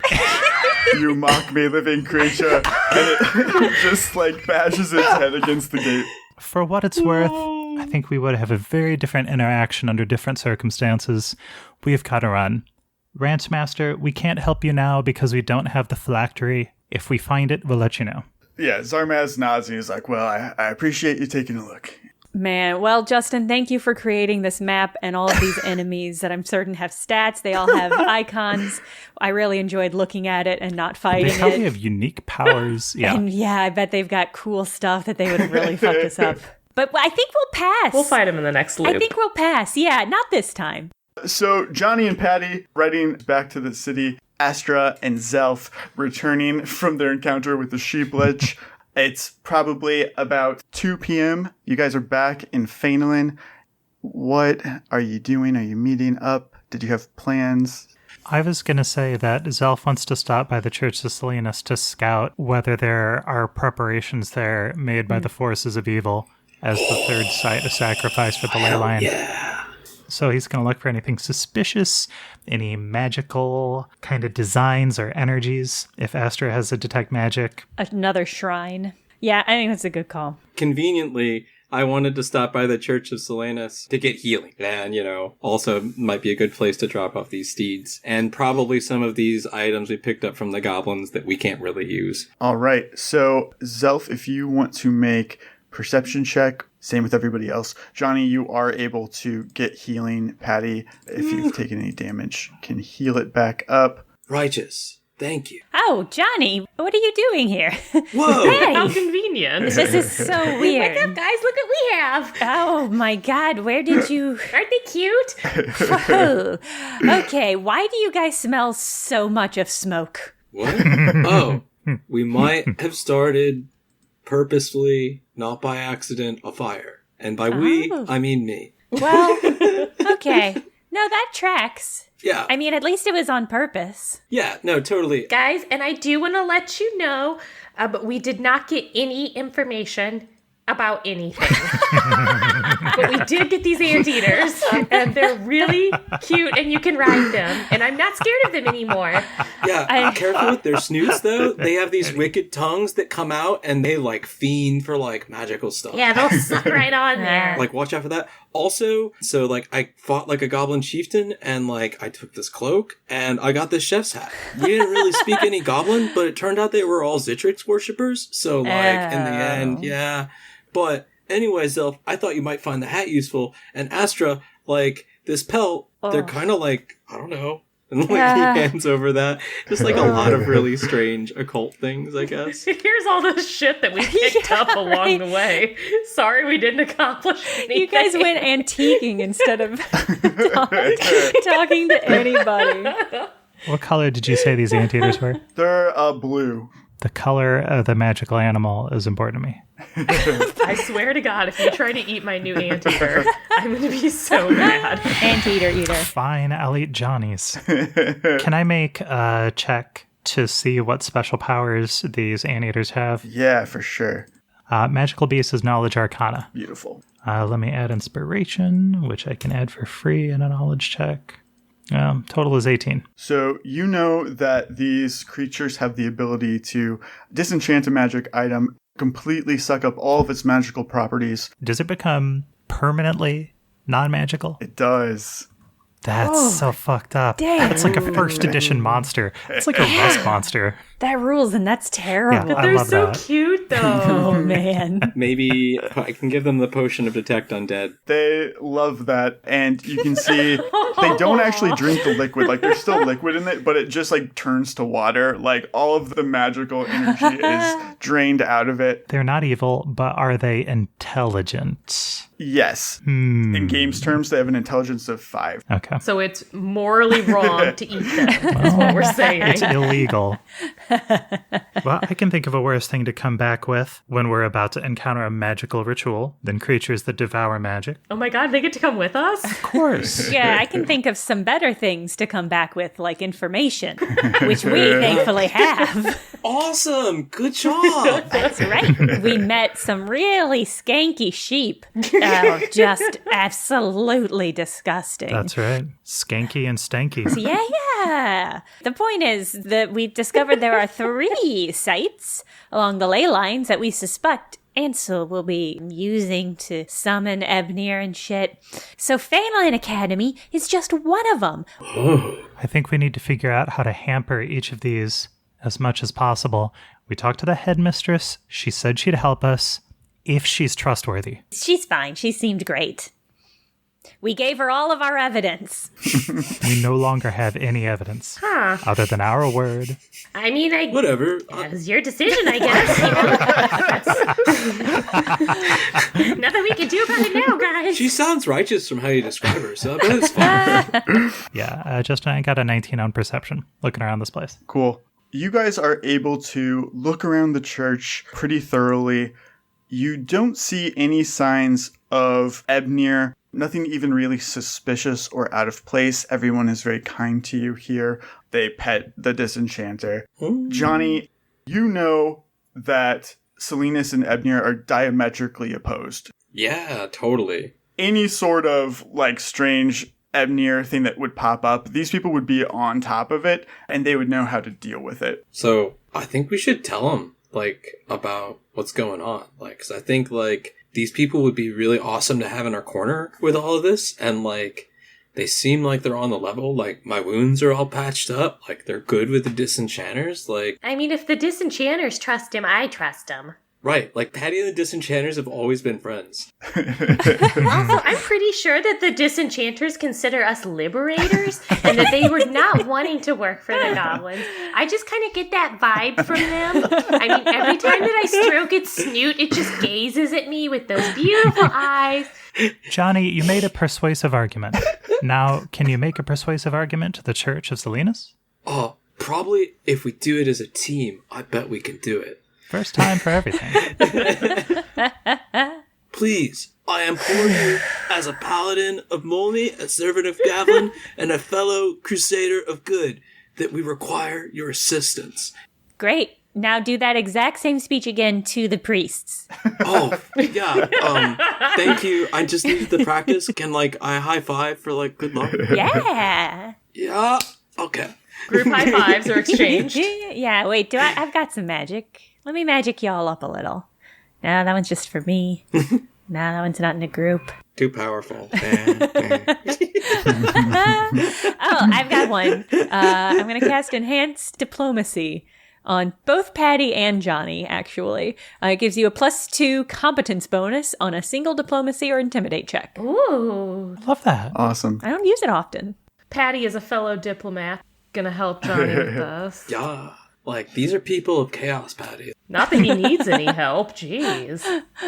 You mock me, living creature. And it just like bashes its head against the gate. For what it's worth, I think we would have a very different interaction under different circumstances. We've got to run. Ranch Master, we can't help you now because we don't have the phylactery. If we find it, we'll let you know. Yeah, Zarmaz nods and he's like, well, I appreciate you taking a look. Man, well, Justin, thank you for creating this map and all of these enemies that I'm certain have stats. They all have icons. I really enjoyed looking at it and not fighting They probably it. have unique powers. Yeah. And yeah, I bet they've got cool stuff that they would have really fucked us up. But I think we'll pass. We'll fight him in the next loop. I think we'll pass. Yeah, not this time. So Johnny and Patty riding back to the city. Astra and Zelf returning from their encounter with the sheeplich. It's probably about 2 p.m. You guys are back in Phanelin. What are you doing? Are you meeting up? Did you have plans? I was going to say that Zelf wants to stop by the Church of Salinas to scout whether there are preparations there made by the forces of evil as the third site of sacrifice for the ley line. Yeah. So he's going to look for anything suspicious, any magical kind of designs or energies. If Astra has a detect magic. Another shrine. Yeah, I think that's a good call. Conveniently, I wanted to stop by the Church of Salinas to get healing. And, also might be a good place to drop off these steeds. And probably some of these items we picked up from the goblins that we can't really use. All right. So, Zelf, if you want to make perception check, same with everybody else. Johnny, you are able to get healing. Patty, if you've taken any damage, can heal it back up. Righteous. Thank you. Oh, Johnny, what are you doing here? Whoa! Hey, How convenient. this is so weird. What's up, guys? Look what we have. Oh my God, where did you... Aren't they cute? Oh. Okay, why do you guys smell so much of smoke? What? Oh, we might have started purposefully, not by accident, a fire. And by we, I mean me. Well, okay. No, that tracks. Yeah. I mean, at least it was on purpose. Yeah, no, totally. Guys, and I do want to let you know, but we did not get any information about anything. But we did get these anteaters, and they're really cute, and you can ride them. And I'm not scared of them anymore. Yeah, careful with their snoots, though. They have these wicked tongues that come out, and they, like, fiend for, like, magical stuff. Yeah, they'll suck right on there. Like, watch out for that. Also, so, like, I fought like a goblin chieftain, and, like, I took this cloak, and I got this chef's hat. We didn't really speak any goblin, but it turned out they were all Zitrix worshippers. So, like, in the end, yeah. But anyway, Zelf, I thought you might find the hat useful. And Astra, like, this pelt, they're kind of like, I don't know. And, like, he hands over that. Just, like, a lot of really strange occult things, I guess. Here's all the shit that we picked up along the way. Sorry we didn't accomplish anything. You guys went antiquing instead of talking to anybody. What color did you say these anteaters were? They're blue. The color of the magical animal is important to me. I swear to God, if you try to eat my new anteater, I'm going to be so mad. Anteater eater. Fine, I'll eat Johnny's. Can I make a check to see what special powers these anteaters have? Yeah, for sure. Magical Beast is Knowledge Arcana. Beautiful. Let me add Inspiration, which I can add for free in a knowledge check. Total is 18. So you know that these creatures have the ability to disenchant a magic item, completely suck up all of its magical properties. Does it become permanently non-magical? It does. That's so fucked up. Damn. It's like a first edition monster. It's like a rust monster. That rules, and that's terrible. Yeah, I They're love so that. cute, though. Oh, man. Maybe I can give them the potion of Detect Undead. They love that, and you can see they don't actually drink the liquid. Like, there's still liquid in it, but it just, like, turns to water. Like, all of the magical energy is drained out of it. They're not evil, but are they intelligent? Yes. In games terms, they have an intelligence of 5. Okay. So it's morally wrong to eat them. That's what we're saying. It's illegal. Well, I can think of a worse thing to come back with when we're about to encounter a magical ritual than creatures that devour magic. Oh my God, they get to come with us? Of course. Yeah, I can think of some better things to come back with, like information, which we thankfully have. Awesome! Good job! That's right. We met some really skanky sheep. Oh, just absolutely disgusting. That's right. Skanky and stanky. Yeah. The point is that we've discovered there are 3 sites along the ley lines that we suspect Ansel will be using to summon Ebnir and shit. So Phalanx Academy is just one of them. I think we need to figure out how to hamper each of these as much as possible. We talked to the headmistress. She said she'd help us if she's trustworthy. She's fine. She seemed great. We gave her all of our evidence. We no longer have any evidence other than our word. I mean, Whatever. It was your decision, I guess. Nothing we can do about it now, guys. She sounds righteous from how you describe her, so I bet it's fine. Yeah, Justin, I got a 19 on perception looking around this place. Cool. You guys are able to look around the church pretty thoroughly. You don't see any signs of Ebnir. Nothing even really suspicious or out of place. Everyone is very kind to you here. They pet the disenchanter. Johnny, you know that Salinas and Ebnir are diametrically opposed. Yeah, totally. Any sort of, like, strange Ebnir thing that would pop up, these people would be on top of it, and they would know how to deal with it. So I think we should tell them, like, about what's going on. Like, 'cause I think, like, these people would be really awesome to have in our corner with all of this. And, like, they seem like they're on the level. Like, my wounds are all patched up. Like, they're good with the disenchanters. Like, I mean, if the disenchanters trust him, I trust him. right. Like, Patty and the disenchanters have always been friends. Also, I'm pretty sure that the disenchanters consider us liberators and that they were not wanting to work for the goblins. I just kind of get that vibe from them. I mean, every time that I stroke its snoot, it just gazes at me with those beautiful eyes. Johnny, you made a persuasive argument. Now, can you make a persuasive argument to the Church of Salinas? Oh, probably if we do it as a team, I bet we can do it. First time for everything. Please, I implore you, as a paladin of Molny, a servant of Gavlin, and a fellow crusader of good, that we require your assistance. Great. Now do that exact same speech again to the priests. Oh, yeah. Thank you. I just needed the practice. Can, I high five for, good luck? Yeah. Yeah. Okay. Group high fives are exchanged. Yeah, wait, I've got some magic. Let me magic y'all up a little. No, that one's just for me. No, that one's not in a group. Too powerful. Oh, I've got one. I'm going to cast Enhanced Diplomacy on both Patty and Janni, actually. It gives you a +2 competence bonus on a single diplomacy or intimidate check. Ooh. Love that. Awesome. I don't use it often. Patty is a fellow diplomat. Gonna help Johnny with this. Yeah. These are people of chaos, Patty. Not that he needs any help. Jeez.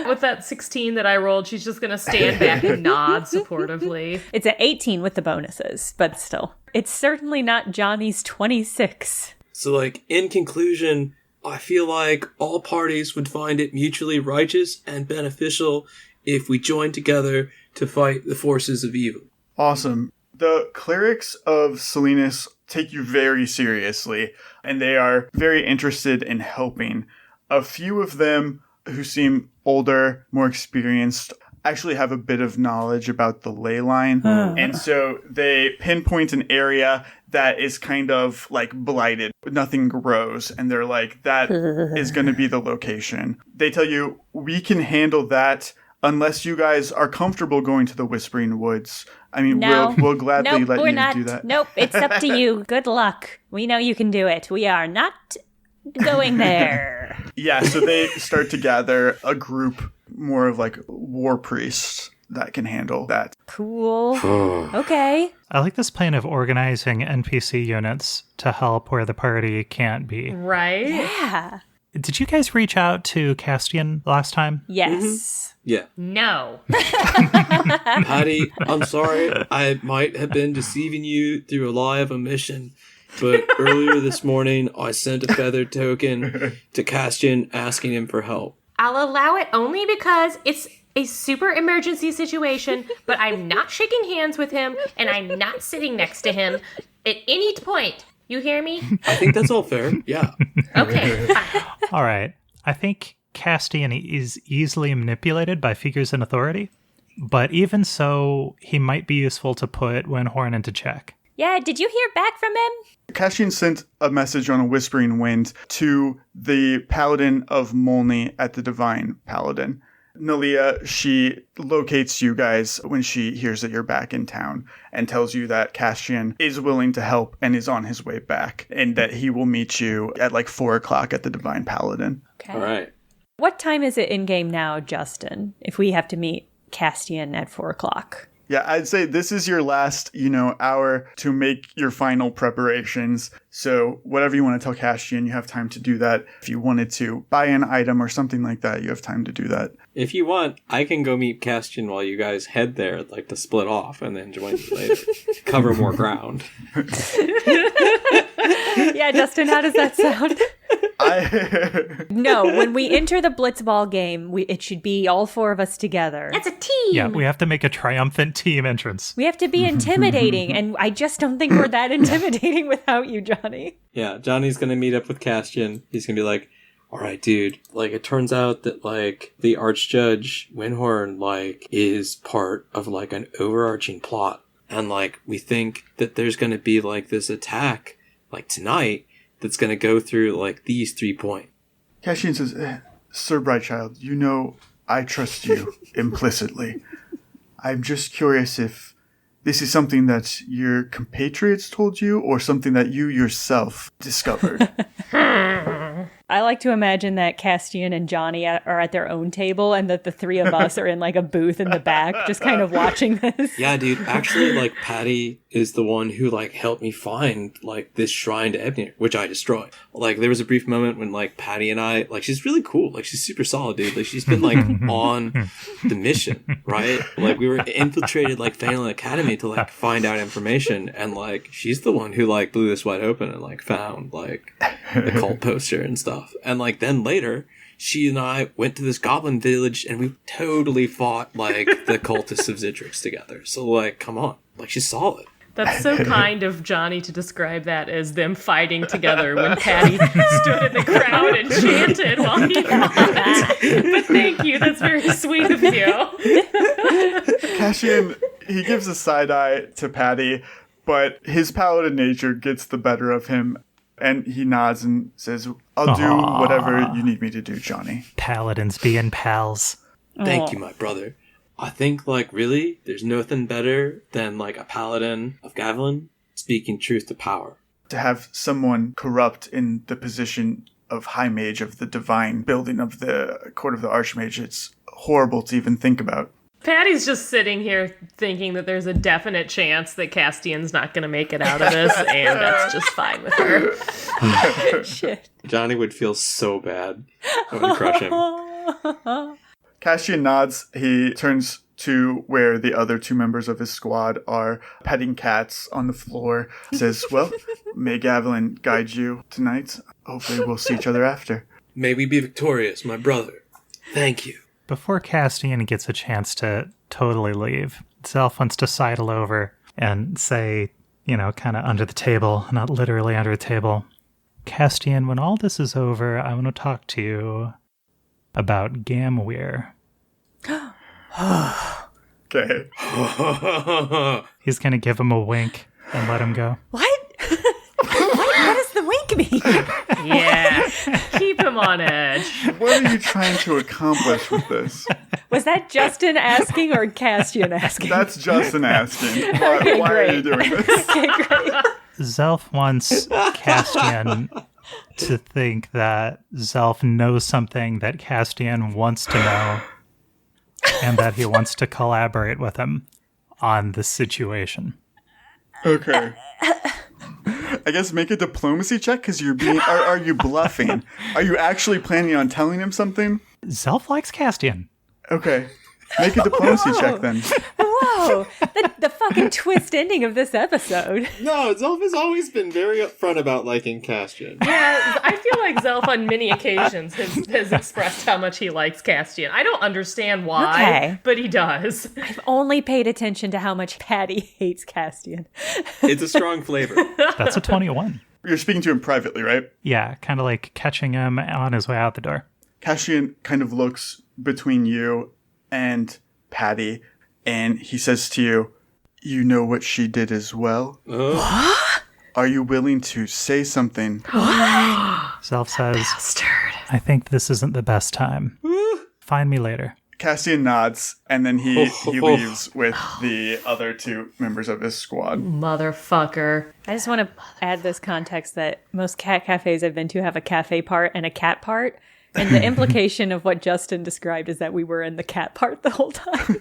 With that 16 that I rolled, she's just gonna stand back and nod supportively. It's an 18 with the bonuses, but still. It's certainly not Johnny's 26. So, in conclusion, I feel like all parties would find it mutually righteous and beneficial if we joined together to fight the forces of evil. Awesome. The clerics of Salinas take you very seriously, and they are very interested in helping. A few of them who seem older, more experienced, actually have a bit of knowledge about the ley line. And so they pinpoint an area that is kind of blighted. Nothing grows. And they're like, that is going to be the location. They tell you, we can handle that unless you guys are comfortable going to the Whispering Woods. I mean, No. we'll gladly let we're you not. do that. Nope, it's up to you. Good luck. We know you can do it. We are not going there. Yeah, so they start to gather a group more of war priests that can handle that. Cool. Okay. I like this plan of organizing NPC units to help where the party can't be. Right? Yeah. Did you guys reach out to Castian last time? Yes. Yeah. No. Patty, I'm sorry. I might have been deceiving you through a lie of omission, but earlier this morning, I sent a feathered token to Castian asking him for help. I'll allow it only because it's a super emergency situation, but I'm not shaking hands with him and I'm not sitting next to him at any point. You hear me? I think that's all fair. Yeah. Okay, fine. All right. I think Castian is easily manipulated by figures in authority, but even so, he might be useful to put Windhorn into check. Yeah, did you hear back from him? Castian sent a message on a Whispering Wind to the Paladin of Molny at the Divine Paladin. Nalia, she locates you guys when she hears that you're back in town and tells you that Castian is willing to help and is on his way back and that he will meet you at 4 o'clock at the Divine Paladin. Okay. All right. What time is it in game now, Justin, if we have to meet Castian at 4 o'clock? Yeah, I'd say this is your last, hour to make your final preparations. So whatever you want to tell Castian, you have time to do that. If you wanted to buy an item or something like that, you have time to do that. If you want, I can go meet Castian while you guys head there, to split off and then join you later. Cover more ground. Yeah, Justin, how does that sound? No, when we enter the Blitzball game, it should be all 4 of us together. That's a team. Yeah, we have to make a triumphant team entrance. We have to be intimidating, and I just don't think we're that intimidating without you, Johnny. Yeah, Johnny's gonna meet up with Castian. He's gonna be like, all right, dude, it turns out that, the Archjudge Windhorn, is part of, an overarching plot. And, we think that there's gonna be, this attack, tonight, that's gonna go through, these 3 points. Castian says, Sir Brightchild, I trust you implicitly. I'm just curious if this is something that your compatriots told you or something that you yourself discovered. I like to imagine that Castian and Johnny are at their own table and that the 3 of us are in a booth in the back just kind of watching this. Yeah, dude, actually, Patty is the one who, helped me find, this shrine to Ebnir, which I destroyed. There was a brief moment when, Patty and I, she's really cool. She's super solid, dude. She's been, on the mission, right? We were infiltrated, Phantom Academy to, find out information. And, she's the one who, blew this wide open and, found, the cult poster and stuff. And then later, she and I went to this goblin village and we totally fought, like, the cultists of Zidrix together. So, like, come on. Like, she's solid. That's so kind of Johnny to describe that as them fighting together when Patty stood in the crowd and chanted while he fought. But thank you. That's very sweet of you. Cassian, he gives a side eye to Patty, but his paladin nature gets the better of him. And he nods and says, I'll do whatever you need me to do, Johnny. Paladins being pals. Thank you, my brother. I think, like, really, there's nothing better than, like, a paladin of Gavilan speaking truth to power. To have someone corrupt in the position of High Mage of the Divine Building of the Court of the Archmage, it's horrible to even think about. Patty's just sitting here thinking that there's a definite chance that Castian's not going to make it out of this, and that's just fine with her. Shit. Johnny would feel so bad. I would crush him. Cassian nods. He turns to where the other two members of his squad are petting cats on the floor. Says, well, may Gavilan guide you tonight. Hopefully we'll see each other after. May we be victorious, my brother. Thank you. Before Castian gets a chance to totally leave, Zelf wants to sidle over and say, you know, kind of under the table, not literally under the table, Castian, when all this is over, I want to talk to you about Gamweir. Okay. He's going to give him a wink and let him go. What? What does the wink mean? Yeah, keep him on edge. What are you trying to accomplish with this? Was that Justin asking or Castian asking? That's Justin asking. Why are you doing this? Okay, great. Zelf wants Castian to think that Zelf knows something that Castian wants to know and that he wants to collaborate with him on this situation. Okay. I guess make a diplomacy check because you're being. Are you bluffing? Are you actually planning on telling him something? Zelf likes Castian. Okay. Make a diplomacy check then. Whoa. The fucking twist ending of this episode. No, Zelf has always been very upfront about liking Castian. Yeah, I feel like Zelf on many occasions has expressed how much he likes Castian. I don't understand why, but he does. I've only paid attention to how much Patty hates Castian. It's a strong flavor. That's a 21. You're speaking to him privately, right? Yeah, kind of like catching him on his way out the door. Cassian kind of looks between you and Patty, and he says to you, you know what she did as well? What? Are you willing to say something? Zelf says, Bastard. I think this isn't the best time. Find me later. Cassian nods, and then he leaves with the other two members of his squad. Motherfucker. I just want to add this context that most cat cafes I've been to have a cafe part and a cat part. And the implication of what Justin described is that we were in the cat part the whole time.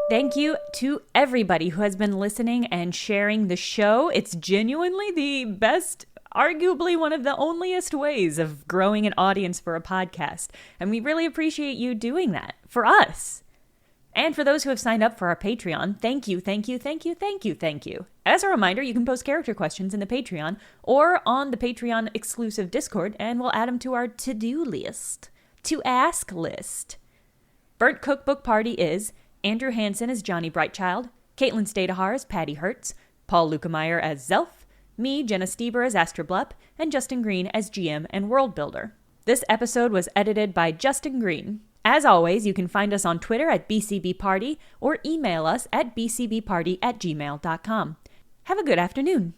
Thank you to everybody who has been listening and sharing the show. It's genuinely the best, arguably one of the onlyest ways of growing an audience for a podcast. And we really appreciate you doing that for us. And for those who have signed up for our Patreon, thank you, thank you, thank you, thank you, thank you. As a reminder, you can post character questions in the Patreon or on the Patreon exclusive Discord, and we'll add them to our to-do list, to ask list. Burnt Cookbook Party is Andrew Hansen as Johnny Brightchild, Caitlin Stayduhar as Patty Hertz, Paul Luetkemeyer as Zelf, me, Jenna Stoeber as Astra Blup, and Justin Green as GM and World Builder. This episode was edited by Justin Green. As always, you can find us on Twitter at BCBParty or email us at bcbparty@gmail.com. Have a good afternoon.